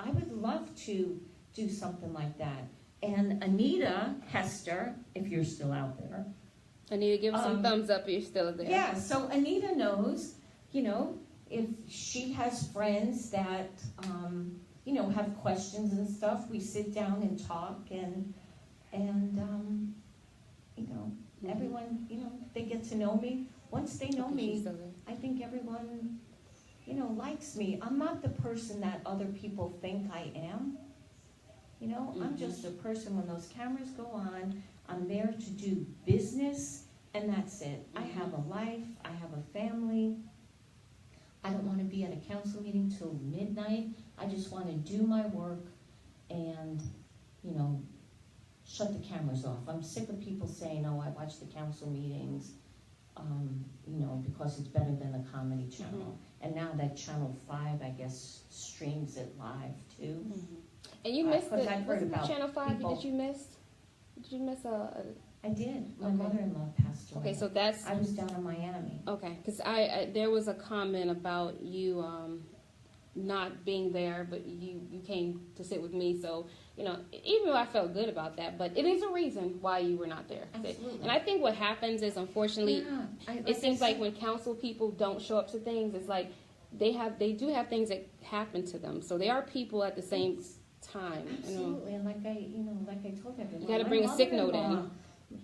I would love to do something like that. And Anita Hester, if you're still out there. Anita, give us some thumbs up if you're still there. Yeah, so Anita knows, if she has friends that, have questions and stuff, we sit down and talk and Mm-hmm. everyone, they get to know me. Once they know me, I think everyone, likes me. I'm not the person that other people think I am. I'm just a person when those cameras go on, I'm there to do business, and that's it. I have a life, I have a family. I don't want to be at a council meeting till midnight. I just want to do my work and, shut the cameras off. I'm sick of people saying, oh, I watch the council meetings, because it's better than the Comedy Channel. Mm-hmm. And now that Channel 5, I guess, streams it live, too. Mm-hmm. And you missed Channel 5. People. Did you miss I did. My Okay. mother-in-law passed away. Okay, so that's... I was down in Miami. Okay, because there was a comment about you not being there, but you came to sit with me. So, even though I felt good about that, but it is a reason why you were not there. Absolutely. And I think what happens is, unfortunately, it seems like when council people don't show up to things, it's like they do have things that happen to them. So they are people at the same time. Absolutely, and like I told everyone, you got to bring a sick note in.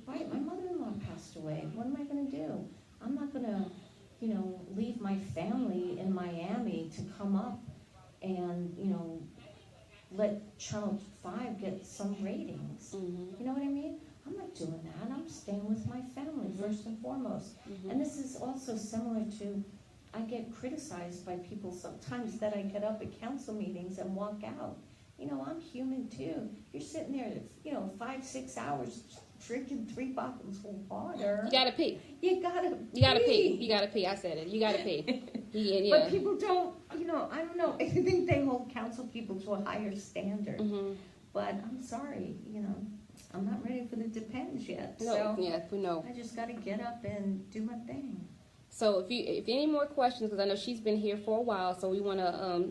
Right, my mother-in-law passed away. What am I going to do? I'm not going to, leave my family in Miami to come up and, let Channel 5 get some ratings. Mm-hmm. You know what I mean? I'm not doing that. I'm staying with my family first and foremost. Mm-hmm. And this is also similar to, I get criticized by people sometimes that I get up at council meetings and walk out. I'm human too. You're sitting there, 5-6 hours drinking 3 bottles of water. You gotta pee. You gotta pee. I said it. You gotta pee. Yeah. But people don't, I don't know. I think they hold council people to a higher standard. Mm-hmm. But I'm sorry, I'm not ready for the depends yet. No, So yeah, we know. I just gotta get up and do my thing. So if any more questions, because I know she's been here for a while, so we want to,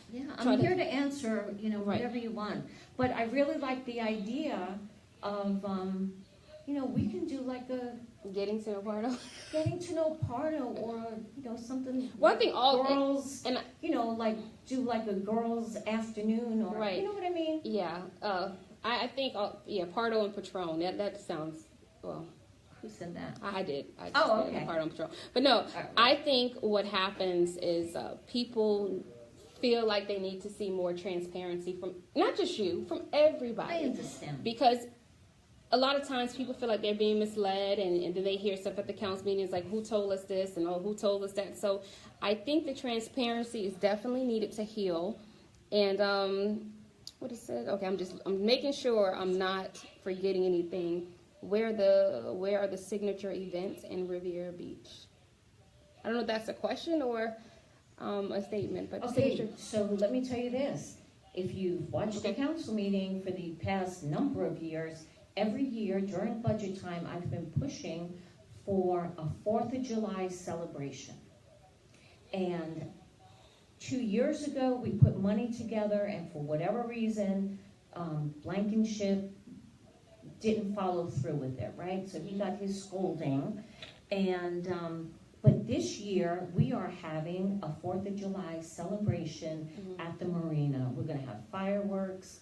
Yeah, I'm here to answer, whatever you want. But I really like the idea of, we can do like a getting to know Pardo. Getting to know Pardo, or something. Well, I think all girls, and like do like a girls' afternoon, or right. You know what I mean? Yeah, I think Pardo and Patron. That sounds well. Who said that? I did. Okay. Pardo and Patron. But no, I think what happens is people feel like they need to see more transparency from not just you, from everybody. I understand. Because a lot of times people feel like they're being misled, and then they hear stuff at the council meetings like, who told us this, and who told us that. So I think the transparency is definitely needed to heal. And what is it? Okay, I'm making sure I'm not forgetting anything. Where are the signature events in Riviera Beach? I don't know if that's a question or a statement, but okay. So let me tell you this: if you've watched the council meeting for the past number of years, every year during budget time, I've been pushing for a 4th of July celebration. And 2 years ago, we put money together, and for whatever reason, Blankenship didn't follow through with it, right? So he got his scolding, and But this year, we are having a 4th of July celebration at the marina. We're gonna have fireworks.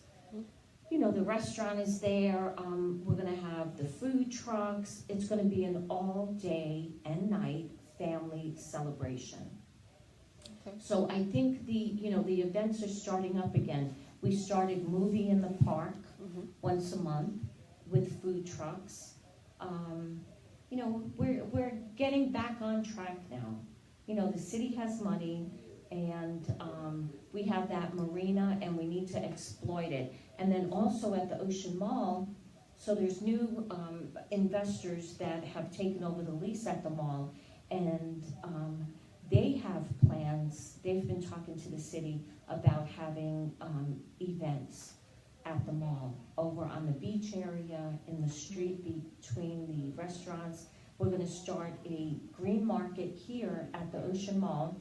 You know, the restaurant is there. We're gonna have the food trucks. It's gonna be an all day and night family celebration. Okay. So I think the events are starting up again. We started Movie in the Park once a month with food trucks. You know, we're getting back on track now. You know, the city has money, and we have that marina, and we need to exploit it. And then also at the Ocean Mall, so there's new investors that have taken over the lease at the mall, and they have plans. They've been talking to the city about having events at the mall, over on the beach area, in the street between the restaurants. We're going to start a green market here at the Ocean Mall.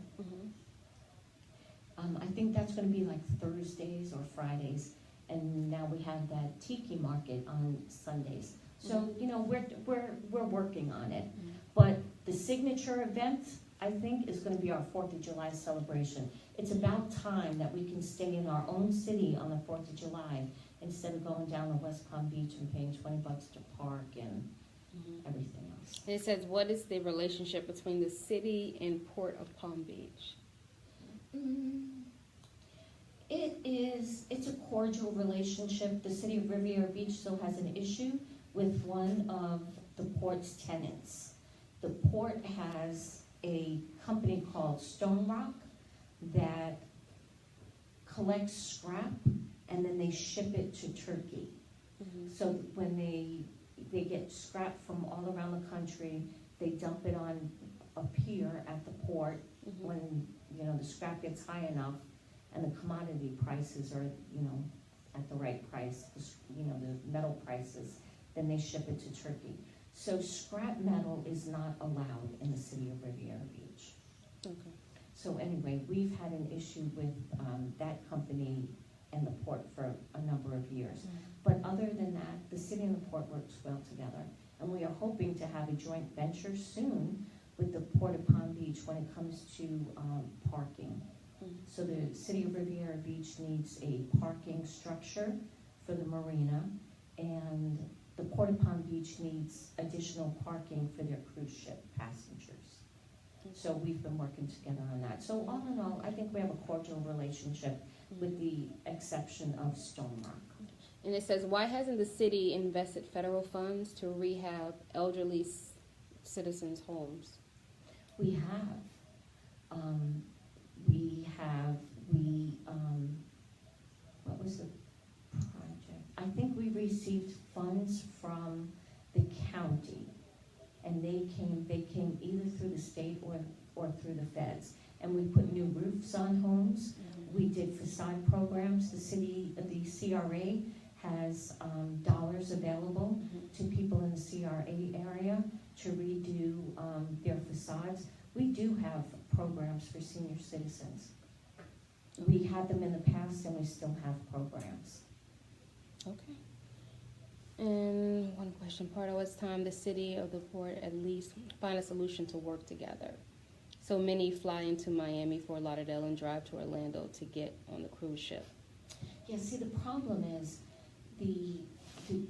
I think that's going to be like Thursdays or Fridays, and now we have that tiki market on Sundays. So you know, we're working on it. But the signature event, I think, is going to be our 4th of July celebration. It's about time that we can stay in our own city on the 4th of July instead of going down to West Palm Beach and paying $20 to park and everything else. And it says, what is the relationship between the city and Port of Palm Beach? It's a cordial relationship. The city of Riviera Beach still has an issue with one of the port's tenants. The port has a company called Stone Rock that collects scrap and then they ship it to Turkey. So when they get scrap from all around the country, they dump it on a pier at the port. When the scrap gets high enough and the commodity prices are at the right price, the metal prices, then they ship it to Turkey. So scrap metal is not allowed in the city of Riviera Beach. Okay. So anyway, we've had an issue with that company and the port for a number of years. But other than that, the city and the port works well together. And we are hoping to have a joint venture soon with the Port of Palm Beach when it comes to parking. So the city of Riviera Beach needs a parking structure for the marina, and the Port of Palm Beach needs additional parking for their cruise ship passengers. So we've been working together on that. So all in all, I think we have a cordial relationship with the exception of Stone Rock. And it says, why hasn't the city invested federal funds to rehab elderly citizens' homes? We have. What was the project? I think we received funds from the county, and they came either through the state or through the feds. And we put new roofs on homes. We did facade programs. The CRA has dollars available to people in the CRA area to redo their facades. We do have programs for senior citizens. We had them in the past, and we still have programs. Okay. And one question, Pardo, it's time the city of the port at least find a solution to work together. So many fly into Miami, Fort Lauderdale, and drive to Orlando to get on the cruise ship. Yeah, see, the problem is the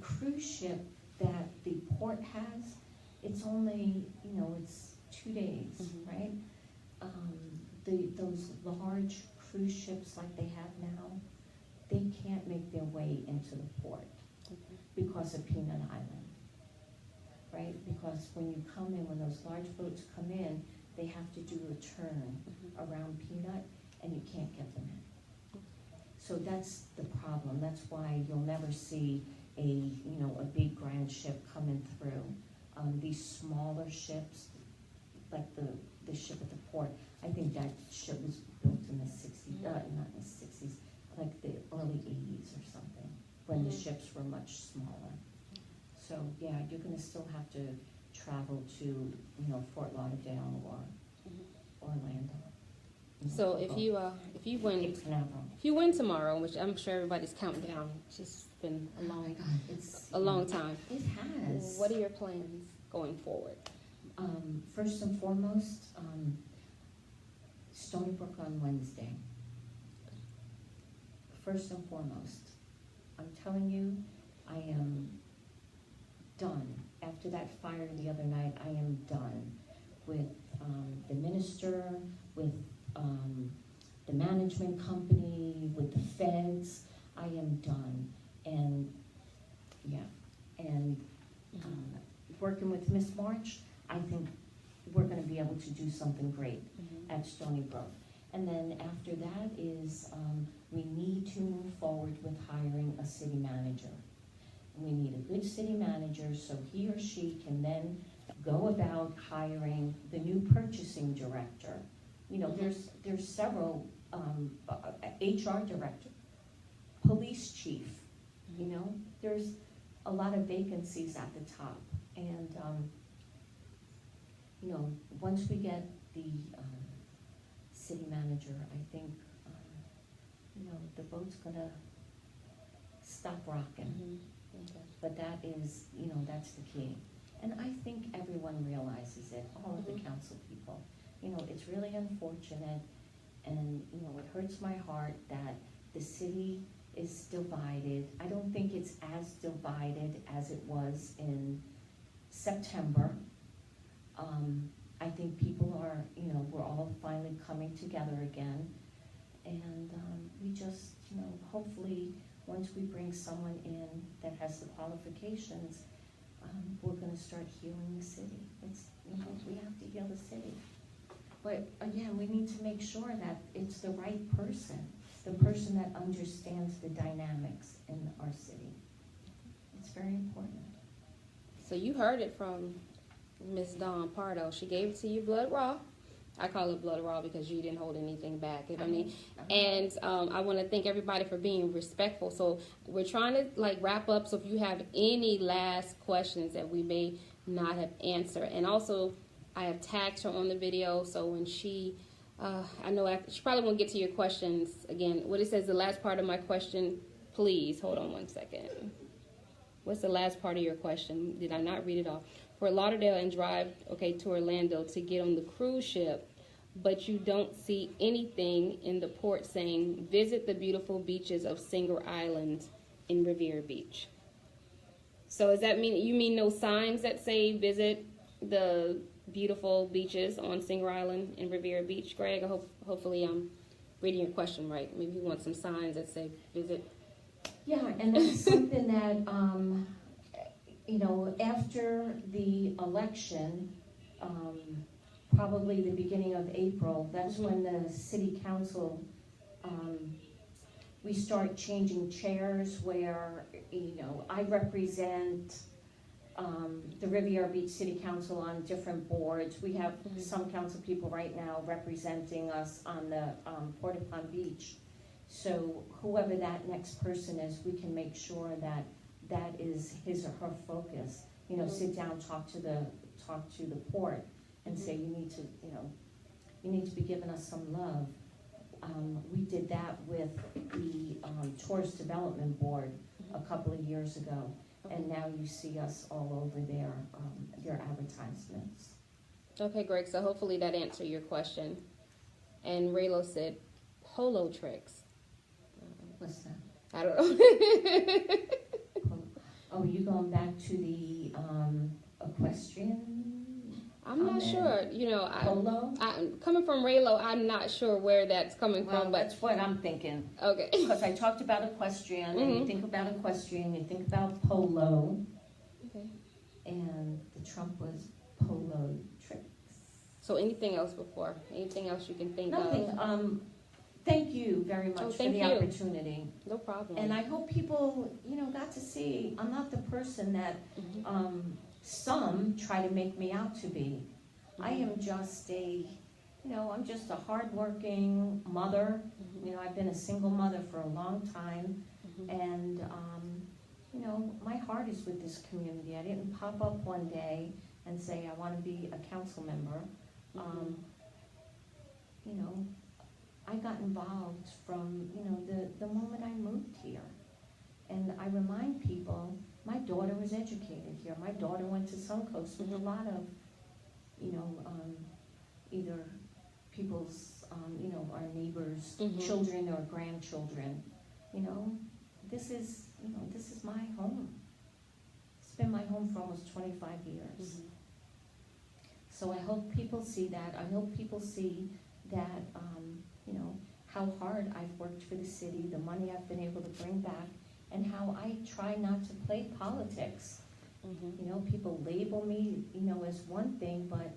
cruise ship that the port has, it's only, it's 2 days, right? Those large cruise ships like they have now, they can't make their way into the port because of Peanut Island, right? Because when you come in, when those large boats come in, they have to do a turn around Peanut, and you can't get them in. So that's the problem. That's why you'll never see a big grand ship coming through. These smaller ships, like the ship at the port, I think that ship was built in the 60s, not in the 60s, like the early 80s or something, when the ships were much smaller. So yeah, you're going to still have to travel to, Fort Lauderdale or Orlando. So if you win tomorrow, which I'm sure everybody's counting down, it's just been a long time. It has. What are your plans going forward? First and foremost, Stony Brook on Wednesday. First and foremost, I'm telling you, I am done. After that fire the other night, I am done with the minister, with the management company, with the feds. I am done. And yeah, and working with Miss March, I think we're going to be able to do something great at Stony Brook. And then after that is we need to move forward with hiring a city manager. We need a good city manager so he or she can then go about hiring the new purchasing director. You know, there's several HR director, police chief. You know, there's a lot of vacancies at the top, and you know, once we get the city manager, I think you know, the boat's gonna stop rocking. Okay. But that is, you know, that's the key. And I think everyone realizes it, all of the council people. You know, it's really unfortunate, and, you know, it hurts my heart that the city is divided. I don't think it's as divided as it was in September. I think people are, you know, we're all finally coming together again. And we just, you know, hopefully once we bring someone in that has the qualifications, we're going to start healing the city. It's, you know, we have to heal the city. But again, we need to make sure that it's the right person, the person that understands the dynamics in our city. It's very important. So you heard it from Miss Dawn Pardo. She gave it to you blood raw. I call it blood raw because you didn't hold anything back. I mean, and I want to thank everybody for being respectful. So we're trying to like wrap up. So if you have any last questions that we may not have answered, and also I have tagged her on the video. So when she, I know she probably won't get to your questions again. What it says, the last part of my question, please hold on one second. What's the last part of your question? Did I not read it off? For Lauderdale and drive, okay, to Orlando to get on the cruise ship, but you don't see anything in the port saying, visit the beautiful beaches of Singer Island in Revere Beach. So does that mean, you mean no signs that say visit the beautiful beaches on Singer Island in Revere Beach, Greg? Hopefully I'm reading your question right. Maybe you want some signs that say visit. Yeah, and that's something that, you know, after the election, probably the beginning of April, that's when the city council, we start changing chairs where, you know, I represent the Riviera Beach City Council on different boards. We have some council people right now representing us on the Port of Palm Beach. So whoever that next person is, we can make sure that that is his or her focus. You know, sit down, talk to the port, and say you need to, you know, you need to be giving us some love. We did that with the Tourist Development Board a couple of years ago, and now you see us all over their advertisements. Okay, Greg. So hopefully that answered your question. And Raylo said, polo tricks. What's that? I don't know. Oh, you going back to the equestrian? I'm not sure. You know, polo? Coming from Raylo, I'm not sure where that's coming from. But that's what I'm thinking. Okay. Because I talked about equestrian, and you think about equestrian, you think about polo. Okay. And the Trump was polo tricks. So anything else before? Anything else you can think of? Nothing. Thank you very much for the opportunity. No problem. And I hope people, you know, got to see I'm not the person that some try to make me out to be. I am just I'm just a hardworking mother. You know, I've been a single mother for a long time. And, you know, my heart is with this community. I didn't pop up one day and say I want to be a council member. You know, I got involved from, you know, the moment I moved here. And I remind people, my daughter was educated here. My daughter went to Suncoast with a lot of, either people's, our neighbors' Mhm. children or grandchildren. This is my home. It's been my home for almost 25 years. Mhm. So I hope people see that. I hope people see that, how hard I've worked for the city, the money I've been able to bring back, and how I try not to play politics. Mhm. People label me, as one thing, but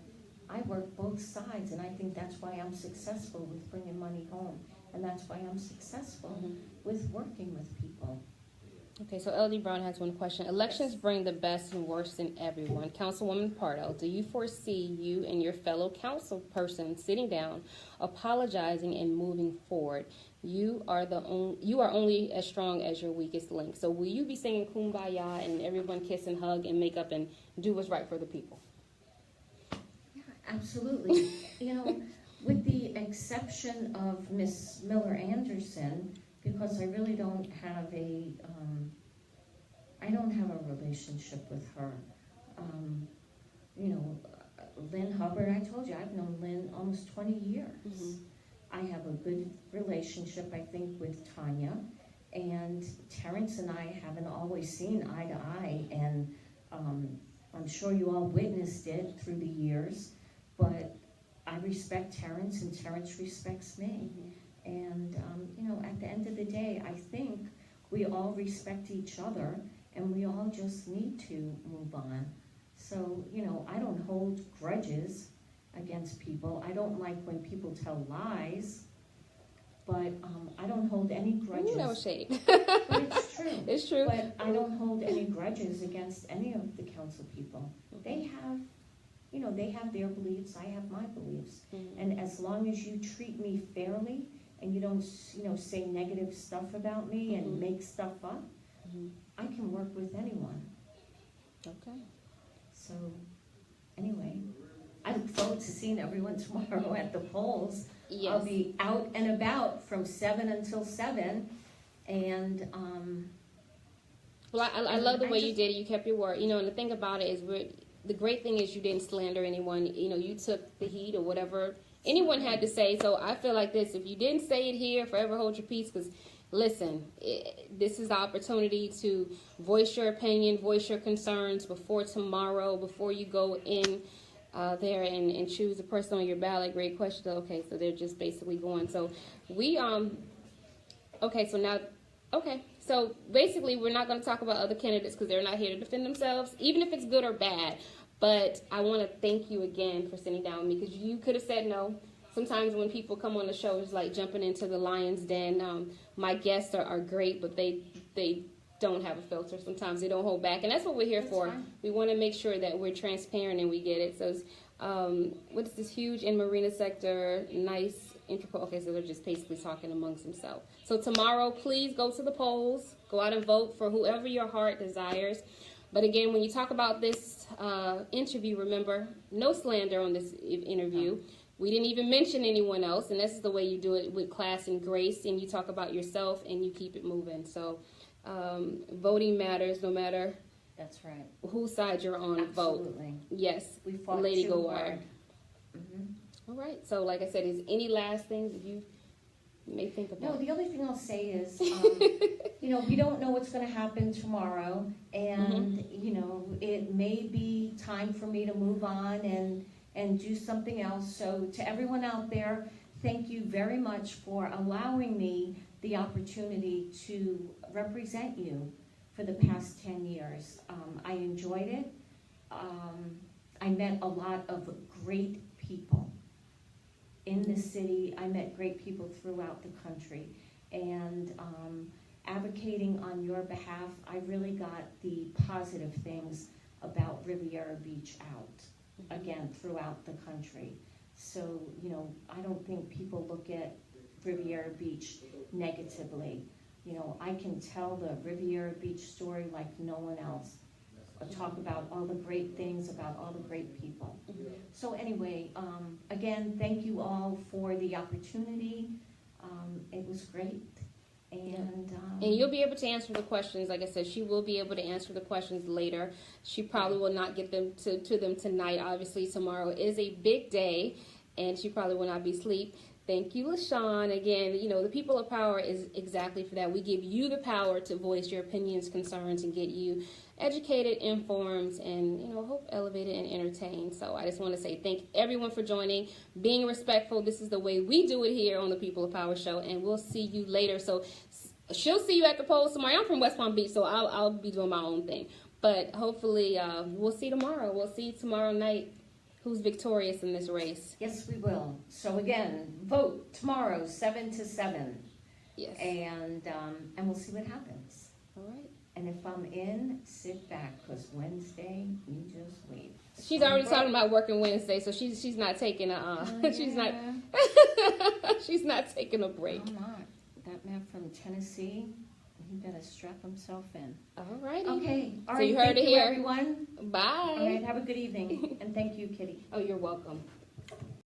I work both sides, and I think that's why I'm successful with bringing money home, and that's why I'm successful Mhm. with working with people. Okay, so LD Brown has one question. Elections bring the best and worst in everyone. Councilwoman Pardo, do you foresee you and your fellow council person sitting down, apologizing, and moving forward? You are only as strong as your weakest link. So will you be singing Kumbaya and everyone kiss and hug and make up and do what's right for the people? Yeah, absolutely. With the exception of Miss Miller Anderson, because I really don't have a relationship with her. Lynn Hubbard, I told you, I've known Lynn almost 20 years. Mhm. I have a good relationship, I think, with Tanya, and Terrence and I haven't always seen eye to eye, and I'm sure you all witnessed it through the years, but I respect Terrence, and Terrence respects me. And, at the end of the day, I think we all respect each other, and we all just need to move on. So, I don't hold grudges against people. I don't like when people tell lies, but I don't hold any grudges. Ooh, that was shade. But it's true. It's true. But I don't hold any grudges against any of the council people. They have their beliefs, I have my beliefs. Mhm. And as long as you treat me fairly and you don't, say negative stuff about me and Mhm. make stuff up, Mhm. I can work with anyone. Okay. So, anyway, I look forward to seeing everyone tomorrow at the polls. Yes. I'll be out and about from 7 until 7, and Well, I love the way you did it. You kept your word. And the thing about it is, the great thing is you didn't slander anyone. You took the heat or whatever anyone had to say. So I feel like this: if you didn't say it here, forever hold your peace. Because listen, this is the opportunity to voice your opinion, voice your concerns before tomorrow, before you go in there and choose a person on your ballot. Great question. Okay, so they're just basically going. So we okay, so now. Okay, so basically we're not going to talk about other candidates because they're not here to defend themselves, even if it's good or bad. But I want to thank you again for sitting down with me, because you could have said no. Sometimes when people come on the show, it's like jumping into the lion's den. My guests are great, but they don't have a filter. Sometimes they don't hold back, and that's what we're here for. Fine. We want to make sure that we're transparent and we get it. So what's this huge in marina sector, nice. Okay, so they're just basically talking amongst themselves. So tomorrow, please go to the polls. Go out and vote for whoever your heart desires. But again, when you talk about this interview, remember, no slander on this interview. No. We didn't even mention anyone else, and this is the way you do it with class and grace, and you talk about yourself, and you keep it moving. So voting matters no matter that's right. whose side you're on. Absolutely. Vote. Yes, we fought Lady too Goard. hard. Mm-hmm. All right. So, like I said, is any last things that you may think about? No, the only thing I'll say is, we don't know what's going to happen tomorrow, and, it may be time for me to move on and do something else. So to everyone out there, thank you very much for allowing me the opportunity to represent you for the past 10 years. I enjoyed it. I met a lot of great people in the city. I met great people throughout the country, and advocating on your behalf, I really got the positive things about Riviera Beach out, again, throughout the country. So, I don't think people look at Riviera Beach negatively. I can tell the Riviera Beach story like no one else. Talk about all the great things, about all the great people. So anyway, again, thank you all for the opportunity. It was great. And you'll be able to answer the questions. Like I said, she will be able to answer the questions later. She probably will not get them to them tonight. Obviously, tomorrow is a big day, and she probably will not be asleep. Thank you, LaShawn. Again, the People of Power is exactly for that. We give you the power to voice your opinions, concerns, and get you educated, informed, and, hope elevated and entertained. So I just want to say thank everyone for joining, being respectful. This is the way we do it here on the People of Power show, and we'll see you later. So she'll see you at the polls tomorrow. I'm from West Palm Beach, so I'll be doing my own thing. But hopefully we'll see tomorrow. We'll see tomorrow night who's victorious in this race. Yes, we will. So again, vote tomorrow, 7 to 7. Yes. And we'll see what happens. All right. And if I'm in, sit back, because Wednesday, you just wait. She's already talking about working Wednesday, so she's not taking she's not taking a break. I'm not. That man from Tennessee, he better strap himself in. All righty. Okay. All So right. you heard thank it you, here. everyone. Bye. All right. Have a good evening. And thank you, Kitty. Oh, you're welcome.